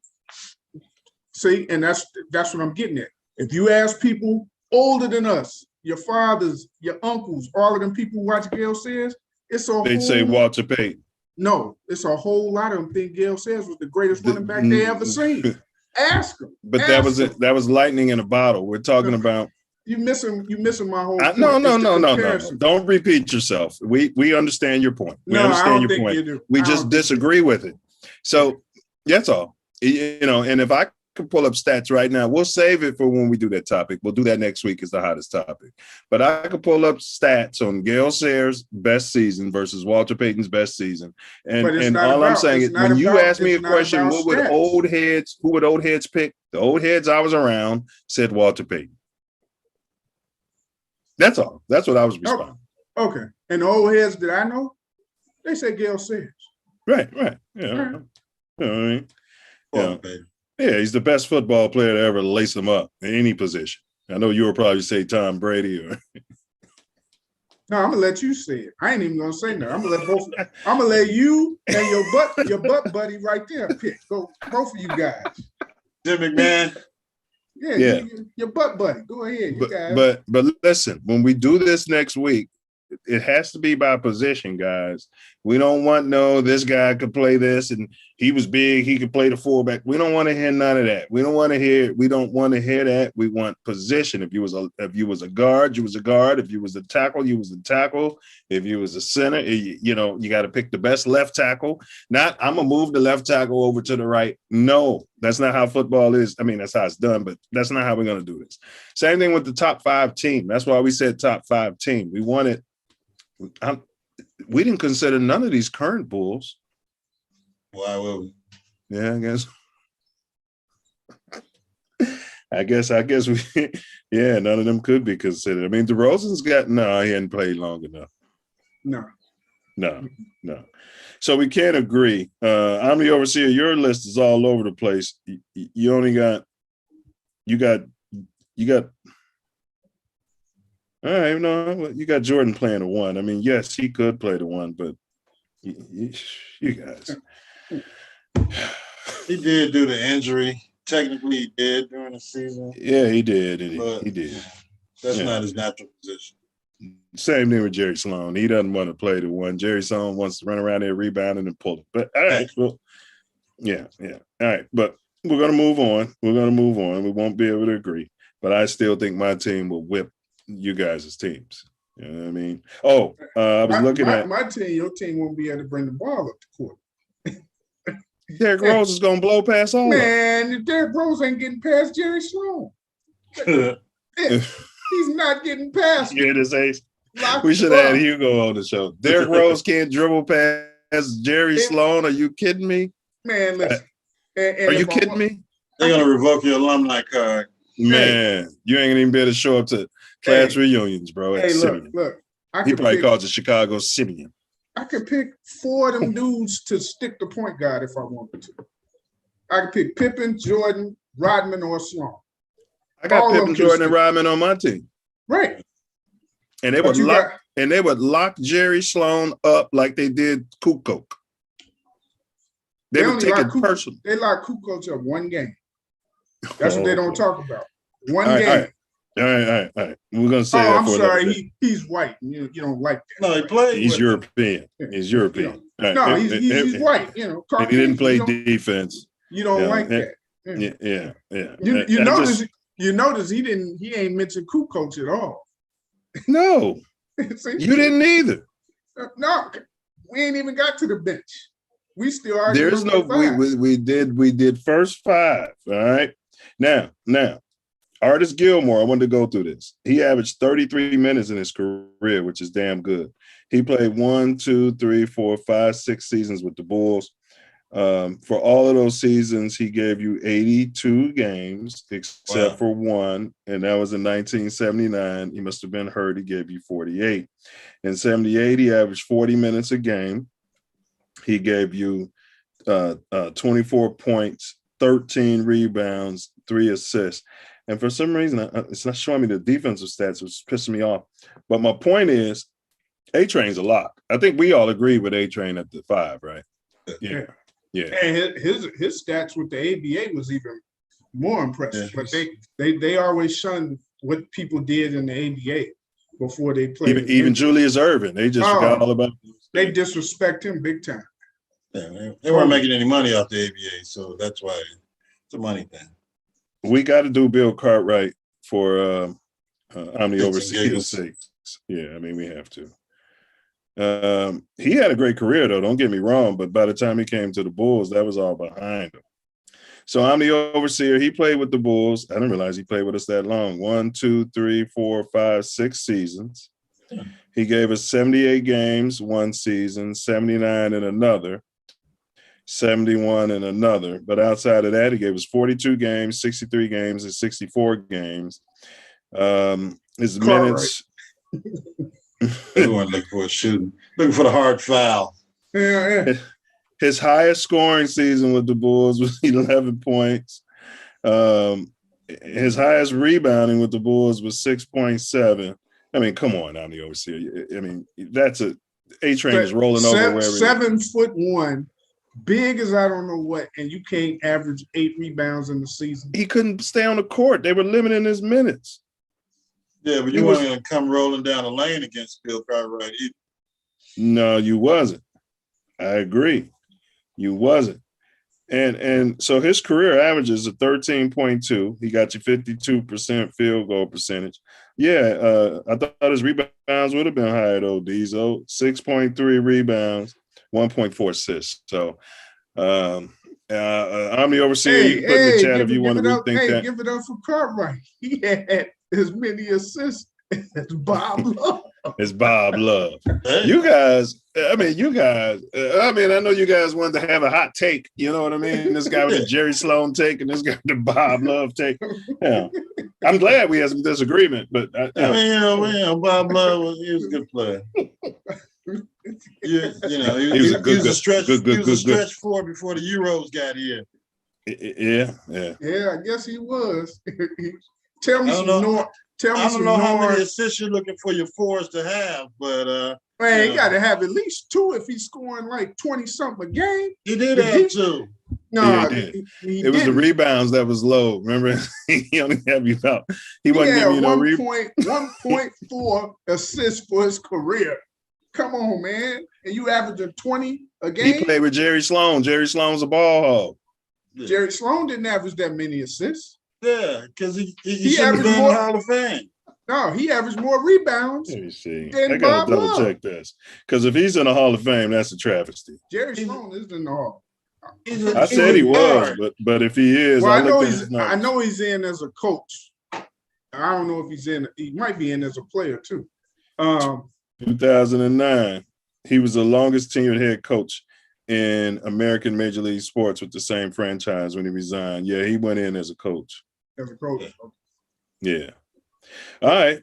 [SPEAKER 3] See, and that's what I'm getting at. If you ask people older than us, your fathers, your uncles, all of them people who watch Gale Sayers, they
[SPEAKER 1] say Walter Payton.
[SPEAKER 3] No, it's a whole lot of them think Gale Sayers was the greatest running back they ever seen. Ask them.
[SPEAKER 1] But that was lightning in a bottle. We're talking about.
[SPEAKER 3] You missing my whole point.
[SPEAKER 1] No. Don't repeat yourself. We understand your point. We understand your point. We just disagree with it. So that's all. And if I can pull up stats right now, we'll save it for when we do that topic. We'll do that next week as the hottest topic. But I could pull up stats on Gale Sayers' best season versus Walter Payton's best season. And all I'm saying is when you ask me a question, who would old heads pick? The old heads I was around said Walter Payton. That's all. That's what I was responding.
[SPEAKER 3] Okay. And the old heads that I know, they say Gale Sayers.
[SPEAKER 1] Right. Yeah. Right. Yeah, he's the best football player to ever lace them up in any position. I know you would probably say Tom Brady or.
[SPEAKER 3] No, I'm gonna let you say it. I ain't even gonna say no. I'm gonna let you and your butt buddy right there pick. Go both of you guys.
[SPEAKER 2] Jim McMahon.
[SPEAKER 3] Yeah. Your butt buddy. Go ahead.
[SPEAKER 1] But listen, when we do this next week, it has to be by position, guys. We don't want this guy could play this and he was big, he could play the fullback. We don't want to hear none of that. We don't want to hear that. We want position. If you was a guard, you was a guard. If you was a tackle, you was a tackle. If you was a center, you got to pick the best left tackle. Not I'm gonna move the left tackle over to the right. No, that's not how football is. I mean, that's how it's done, but that's not how we're gonna do this. Same thing with the top 5 team. That's why we said top 5 team. We wanted. We didn't consider none of these current Bulls.
[SPEAKER 2] Why would we?
[SPEAKER 1] Yeah, I guess we. Yeah, none of them could be considered. I mean, DeRozan's he hadn't played long enough. No. So we can't agree. I'm the overseer. Your list is all over the place. You only got. You got. All right, no, you got Jordan playing the 1. I mean, yes, he could play the 1, but you guys.
[SPEAKER 2] He did do the injury. Technically, he did during the season.
[SPEAKER 1] Yeah, he did. He did.
[SPEAKER 2] That's not his natural position.
[SPEAKER 1] Same thing with Jerry Sloan. He doesn't want to play the one. Jerry Sloan wants to run around there, rebounding and pull it. But all right, well, yeah. All right, but we're gonna move on. We won't be able to agree, but I still think my team will whip you guys' teams. You know what I mean? Oh, I was looking at
[SPEAKER 3] my team. Your team won't be able to bring the ball up the court.
[SPEAKER 1] Derrick Rose is gonna blow past all of them.
[SPEAKER 3] Man, Derrick Rose ain't getting past Jerry Sloan. He's not getting past.
[SPEAKER 1] You hear this, Ace? We should have had Hugo on the show. Derrick Rose can't dribble past Jerry Sloan. Are you kidding me?
[SPEAKER 3] Man, listen.
[SPEAKER 1] Are you kidding me?
[SPEAKER 2] They're gonna revoke your alumni card.
[SPEAKER 1] Man, you ain't gonna even be able to show up to class reunions, bro.
[SPEAKER 3] Hey, look.
[SPEAKER 1] He probably calls it Chicago Simeon.
[SPEAKER 3] I could pick 4 of them dudes to stick the point guard if I wanted to. I could pick Pippen, Jordan, Rodman, or Sloan.
[SPEAKER 1] I got Pippen, Jordan, and Rodman on my team.
[SPEAKER 3] Right.
[SPEAKER 1] And they would lock Jerry Sloan up like they did Kukoc. They would take it personal.
[SPEAKER 3] They lock Kukoc up one game. That's what they don't talk about. One game.
[SPEAKER 1] All right. We're gonna say.
[SPEAKER 3] I'm sorry. He's white. You don't like that.
[SPEAKER 2] No, he played.
[SPEAKER 1] He's European. He's European.
[SPEAKER 3] No, he's white. You know,
[SPEAKER 1] he didn't play defense.
[SPEAKER 3] You don't like that.
[SPEAKER 1] Yeah.
[SPEAKER 3] You notice he ain't mentioned Kukoc at all.
[SPEAKER 1] No, you didn't either.
[SPEAKER 3] No, we ain't even got to the bench. We still are.
[SPEAKER 1] There's no. We did first 5. All right. Now, Artis Gilmore. I wanted to go through this. He averaged 33 minutes in his career, which is damn good. He played 1, 2, 3, 4, 5, 6 seasons with the Bulls. For all of those seasons, he gave you 82 games, except for one, and that was in 1979. He must have been hurt. He gave you 48. In 78, he averaged 40 minutes a game. He gave you 24 points, 13 rebounds, 3 assists. And for some reason, it's not showing me the defensive stats, which is pissing me off. But my point is, A-Train's a lock. I think we all agree with A-Train at the 5, right? Yeah.
[SPEAKER 3] And his stats with the ABA was even more impressive. But they always shunned what people did in the ABA before they played.
[SPEAKER 1] Even Julius Erving, they just forgot all about it.
[SPEAKER 3] They disrespect him big time.
[SPEAKER 2] Yeah, they weren't making any money off the ABA, so that's why it's a money thing.
[SPEAKER 1] We got to do Bill Cartwright for Omni Overseas 6. Yeah, I mean, we have to. He had a great career, though. Don't get me wrong, but by the time he came to the Bulls, that was all behind him. So I'm the overseer. He played with the Bulls. I didn't realize he played with us that long. 1, 2, 3, 4, 5, 6 seasons. He gave us 78 games one season, 79 in another, 71 in another. But outside of that, he gave us 42 games, 63 games, and 64 games. His minutes.
[SPEAKER 2] Everyone looking for a shooting, looking for the hard foul.
[SPEAKER 3] Yeah.
[SPEAKER 1] His highest scoring season with the Bulls was 11 points. His highest rebounding with the Bulls was 6.7. I mean, come on, I'm the overseer. I mean, that's A-Train is rolling over wherever.
[SPEAKER 3] 7'1", big as I don't know what, and you can't average 8 rebounds in the season.
[SPEAKER 1] He couldn't stay on the court. They were limiting his minutes.
[SPEAKER 2] Yeah, but you weren't going to come rolling down the lane against Bill Cartwright either.
[SPEAKER 1] No, you wasn't. I agree. You wasn't. And so his career averages a 13.2. He got you 52% field goal percentage. Yeah, I thought his rebounds would have been higher, though, Diesel. 6.3 rebounds, 1.4 assists. So I'm the overseer. You can put in the chat if you want to rethink that.
[SPEAKER 3] Give it up for Cartwright. He had as many assists as Bob Love.
[SPEAKER 1] It's Bob Love. You guys, I know you guys wanted to have a hot take. You know what I mean? This guy with the Jerry Sloan take and this guy with the Bob Love take. Yeah. I'm glad we had some disagreement, but
[SPEAKER 2] Bob Love he was a good player. He was a stretch four before the Euros got here.
[SPEAKER 1] Yeah,
[SPEAKER 3] I guess he was. Tell me
[SPEAKER 2] I
[SPEAKER 3] some
[SPEAKER 2] don't know how many assists you're looking for your fours to have, but
[SPEAKER 3] man, he got to have at least 2 if he's scoring like 20-something a game.
[SPEAKER 2] He did have 2.
[SPEAKER 3] No,
[SPEAKER 1] Yeah, he did.
[SPEAKER 3] he
[SPEAKER 1] It was the
[SPEAKER 3] didn't.
[SPEAKER 1] rebounds that was low. Remember, he only had you about. He wasn't
[SPEAKER 3] Yeah,
[SPEAKER 1] giving you no
[SPEAKER 3] 1.4 assists for his career. Come on, man. And you averaging 20 a
[SPEAKER 1] He
[SPEAKER 3] game?
[SPEAKER 1] played with Jerry Sloan. Jerry Sloan's a ball hog.
[SPEAKER 3] Jerry Sloan didn't average that many assists.
[SPEAKER 2] Yeah, because he
[SPEAKER 3] He
[SPEAKER 2] should have
[SPEAKER 3] averaged
[SPEAKER 2] been in
[SPEAKER 3] more.
[SPEAKER 2] the Hall of Fame.
[SPEAKER 3] No, he averaged more rebounds
[SPEAKER 1] Let me see.
[SPEAKER 3] than
[SPEAKER 1] I gotta
[SPEAKER 3] Bob
[SPEAKER 1] double
[SPEAKER 3] Love.
[SPEAKER 1] check this because if he's in the Hall of Fame, that's a travesty.
[SPEAKER 3] Jerry Sloan is in the Hall.
[SPEAKER 1] I said he was,
[SPEAKER 2] guard.
[SPEAKER 1] but if he is,
[SPEAKER 3] Well,
[SPEAKER 1] I
[SPEAKER 3] I know
[SPEAKER 1] looked at
[SPEAKER 3] he's.
[SPEAKER 1] his
[SPEAKER 3] I
[SPEAKER 1] numbers.
[SPEAKER 3] know he's in as a coach. I don't know if he's in. He might be in as a player too.
[SPEAKER 1] 2009, he was the longest tenured head coach in American Major League Sports with the same franchise when he resigned. Yeah, he went in as a coach.
[SPEAKER 3] As a coach.
[SPEAKER 1] Yeah. All right.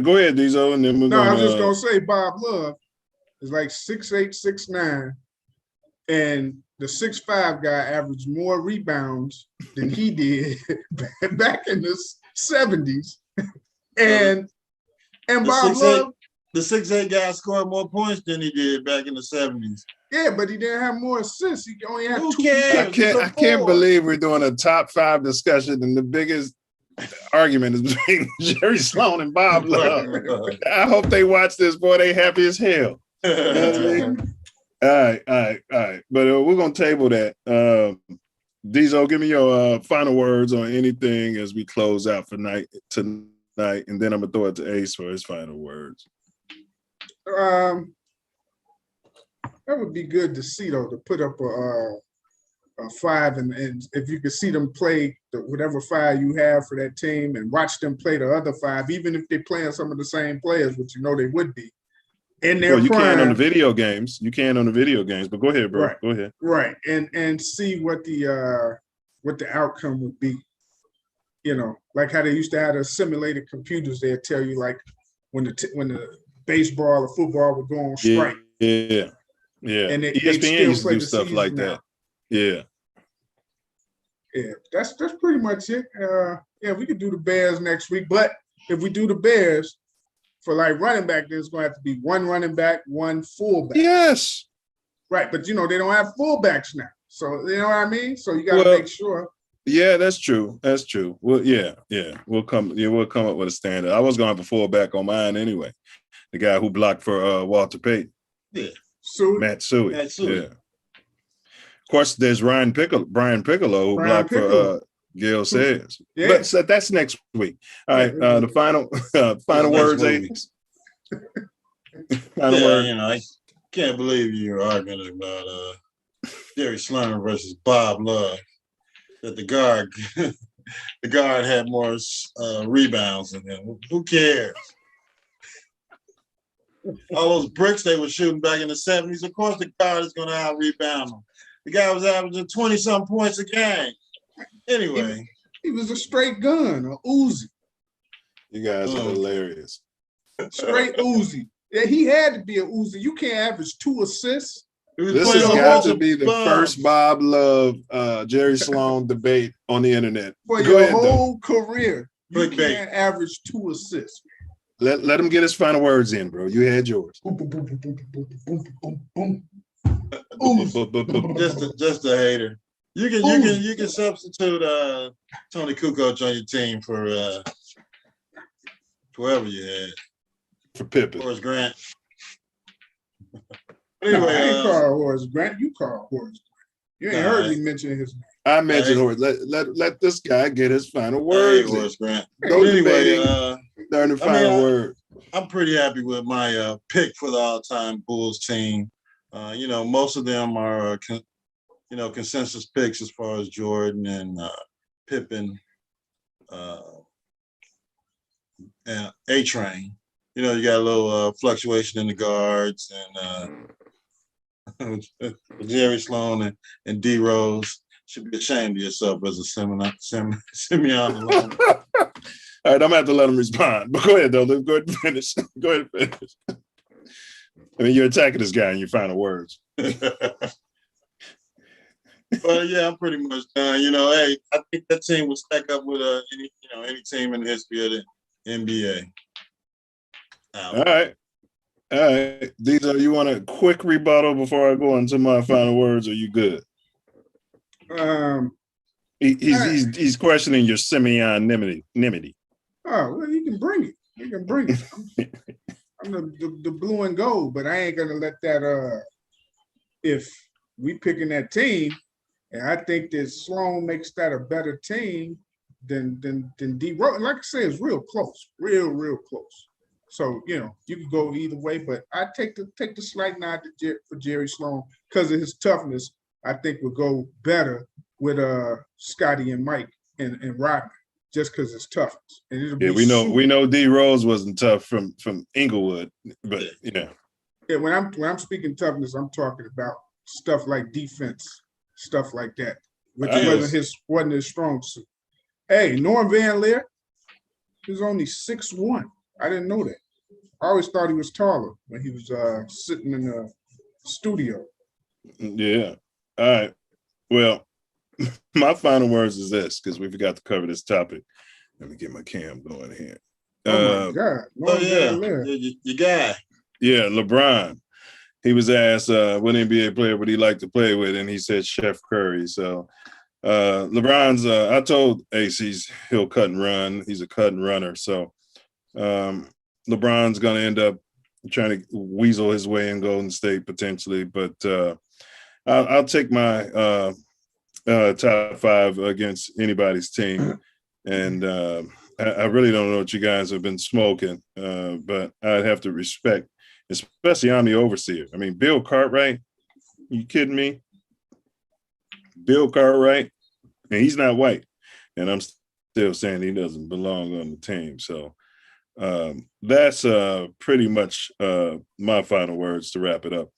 [SPEAKER 1] Go ahead, Diesel, and then we're
[SPEAKER 3] No, I
[SPEAKER 1] gonna.
[SPEAKER 3] was just gonna say Bob Love is like 6'8", 6'9", and the 6'5" guy averaged more rebounds than he did back in the 70s. And Bob Love,
[SPEAKER 2] the 6'8" guy scored more points than he did back in the 70s.
[SPEAKER 3] yeah, but he didn't have more assists. He only had
[SPEAKER 2] Who
[SPEAKER 3] 2.
[SPEAKER 2] cares?
[SPEAKER 1] I can't believe we're doing a top 5 discussion, and the biggest argument is between Jerry Sloan and Bob Love. I hope they watch this, boy. They happy as hell. You know what I mean? All right. But we're gonna table that. Diesel, give me your final words on anything as we close out for tonight, and then I'm gonna throw it to Ace for his final words.
[SPEAKER 3] That would be good to see, though, to put up a 5, and if you could see them play whatever 5 you have for that team and watch them play the other 5, even if they're playing some of the same players, which you know they would be in their
[SPEAKER 1] Well, you
[SPEAKER 3] prime.
[SPEAKER 1] can on the video games. You can on the video games, but go ahead, bro.
[SPEAKER 3] Right.
[SPEAKER 1] Go ahead.
[SPEAKER 3] Right, and see what the outcome would be. You know, like how they used to have the simulated computers. They'd tell you like when the baseball or football would go on strike.
[SPEAKER 1] Yeah.
[SPEAKER 3] And
[SPEAKER 1] ESPN used to do stuff like that. Yeah.
[SPEAKER 3] Yeah, that's pretty much it. Yeah, we could do the Bears next week, but if we do the Bears for like running back, there's going to have to be 1 running back, 1 fullback.
[SPEAKER 1] Yes.
[SPEAKER 3] Right, but they don't have fullbacks now, so you know what I mean. So you got to make sure.
[SPEAKER 1] Yeah, that's true. That's true. Well, yeah. We'll come up with a standard. I was going to have a fullback on mine anyway. The guy who blocked for Walter Payton.
[SPEAKER 2] Yeah.
[SPEAKER 1] Matt Suey.
[SPEAKER 2] Yeah.
[SPEAKER 1] Of course, there's Brian Piccolo who blocked for Gail Sayers.
[SPEAKER 3] Yeah.
[SPEAKER 1] But so that's next week. All right. The final words, Ace. Final word.
[SPEAKER 2] You know, I can't believe you're arguing about Jerry Sloan versus Bob Love. That the guard had more rebounds than him. Who cares? All those bricks they were shooting back in the 70s, of course the guard is going to out-rebound them. The guy was averaging 20-something points a game. Anyway.
[SPEAKER 3] He was a straight gun, a Uzi.
[SPEAKER 1] You guys are hilarious.
[SPEAKER 3] Straight Uzi. Yeah, he had to be a Uzi. You can't average 2 assists.
[SPEAKER 1] This has got to be the first Bob Love, Jerry Sloan debate on the internet.
[SPEAKER 3] For your whole career, you can't average 2 assists.
[SPEAKER 1] Let him get his final words in, bro. You had yours.
[SPEAKER 2] Just a hater. You can substitute Tony Kukoc on your team for whoever you had.
[SPEAKER 1] For Pippen.
[SPEAKER 2] Horace Grant.
[SPEAKER 3] Anyway, I ain't call Horace Grant. You call Horace Grant. You ain't heard me mention his name.
[SPEAKER 1] I mentioned Horace. Let this guy get his final words.
[SPEAKER 2] Horace Grant.
[SPEAKER 1] Anyway, during the final word.
[SPEAKER 2] I'm pretty happy with my pick for the all-time Bulls team. Most of them are consensus picks as far as Jordan and Pippen and A-Train. You got a little fluctuation in the guards and Jerry Sloan and D Rose. Should be ashamed of yourself as a Simeon alone.
[SPEAKER 1] All right, I'm gonna have to let him respond. But go ahead, though. Go ahead and finish. I mean, you're attacking this guy in your final words.
[SPEAKER 2] But yeah, I'm pretty much done. I think that team will stack up with any team in the history of the NBA.
[SPEAKER 1] All right. These you want a quick rebuttal before I go into my final words? Or you good? He's questioning your semionymity.
[SPEAKER 3] Oh, well, you can bring it. You can bring it. I'm the blue and gold, but I ain't gonna let that. If we picking that team, and I think that Sloan makes that a better team than D Rose. Like I said, it's real close, real close. So you can go either way, but I take the slight nod for Jerry Sloan because of his toughness. I think we'll go better with Scotty and Mike and Rodman, just because it's toughness. And it'll be
[SPEAKER 1] we know D Rose wasn't tough from Inglewood, but
[SPEAKER 3] Yeah, when I'm speaking toughness, I'm talking about stuff like defense, stuff like that, which wasn't his strong suit. Hey, Norm Van Leer, he's only 6'1". I didn't know that. I always thought he was taller when he was sitting in the studio.
[SPEAKER 1] Yeah. All right. Well, my final words is this, because we forgot to cover this topic. Let me get my cam going here.
[SPEAKER 3] Oh my God. Norm Van Leer.
[SPEAKER 2] Your guy.
[SPEAKER 1] Yeah, LeBron. He was asked what NBA player would he like to play with, and he said Chef Curry. So LeBron's, I told Ace he'll cut and run. He's a cut and runner. So LeBron's going to end up trying to weasel his way in Golden State potentially. But I'll take my top five against anybody's team. And I really don't know what you guys have been smoking, but I'd have to respect, especially I'm the overseer. I mean, Bill Cartwright, you kidding me? Bill Cartwright, and he's not white. And I'm still saying he doesn't belong on the team. So that's pretty much my final words to wrap it up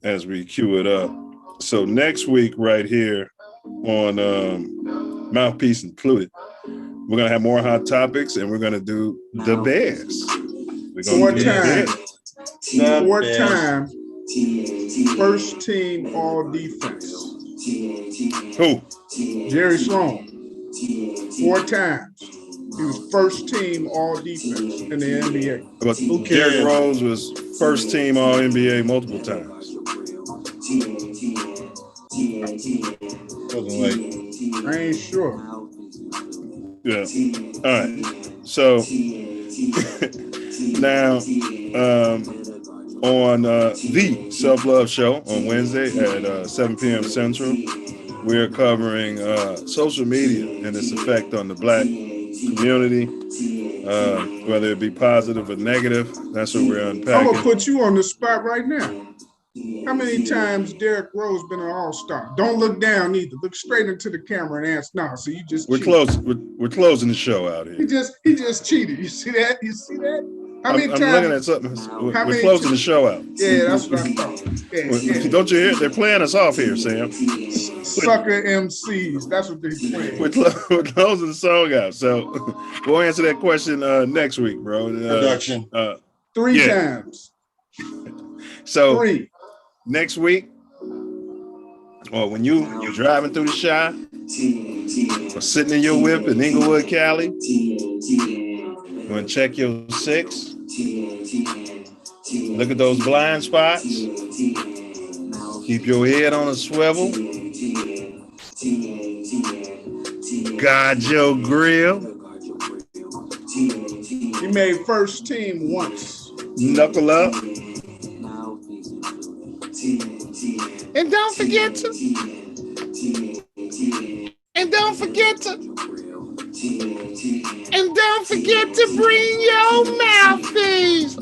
[SPEAKER 1] as we cue it up. So next week right here on Mouthpiece Included, we're going to have more hot topics, and we're going to do the Bears.
[SPEAKER 3] Four-time first team all defense.
[SPEAKER 1] Who?
[SPEAKER 3] Jerry Sloan. 4 times. He was first team all defense in the NBA.
[SPEAKER 1] But Derrick Rose was first team all NBA multiple times.
[SPEAKER 3] I ain't sure.
[SPEAKER 1] Yeah. All right. So now on the Self Love Show on Wednesday at 7 p.m. Central, we're covering social media and its effect on the Black community, whether it be positive or negative. That's what we're unpacking.
[SPEAKER 3] I'm gonna put you on the spot right now. How many times Derrick Rose been an all-star? Don't look down either. Look straight into the camera and ask. No, so you just
[SPEAKER 1] we're closing the show out here.
[SPEAKER 3] He just cheated. You see that? How many times?
[SPEAKER 1] I'm looking at something. We're closing the show out.
[SPEAKER 3] Yeah, that's what I thought. Yeah.
[SPEAKER 1] Don't you hear? They're playing us off here, Sam.
[SPEAKER 3] Sucker MCs. That's what they're playing.
[SPEAKER 1] We're closing the song out. So we'll answer that question next week, bro.
[SPEAKER 2] Production.
[SPEAKER 3] 3 times.
[SPEAKER 1] So
[SPEAKER 3] 3.
[SPEAKER 1] Next week, or when you're driving through the Chi, or sitting in your whip in Inglewood, Cali, you want to check your 6, look at those blind spots, keep your head on a swivel, guard your grill.
[SPEAKER 3] He made first team once.
[SPEAKER 1] Knuckle up. And don't forget to bring your mouthpiece.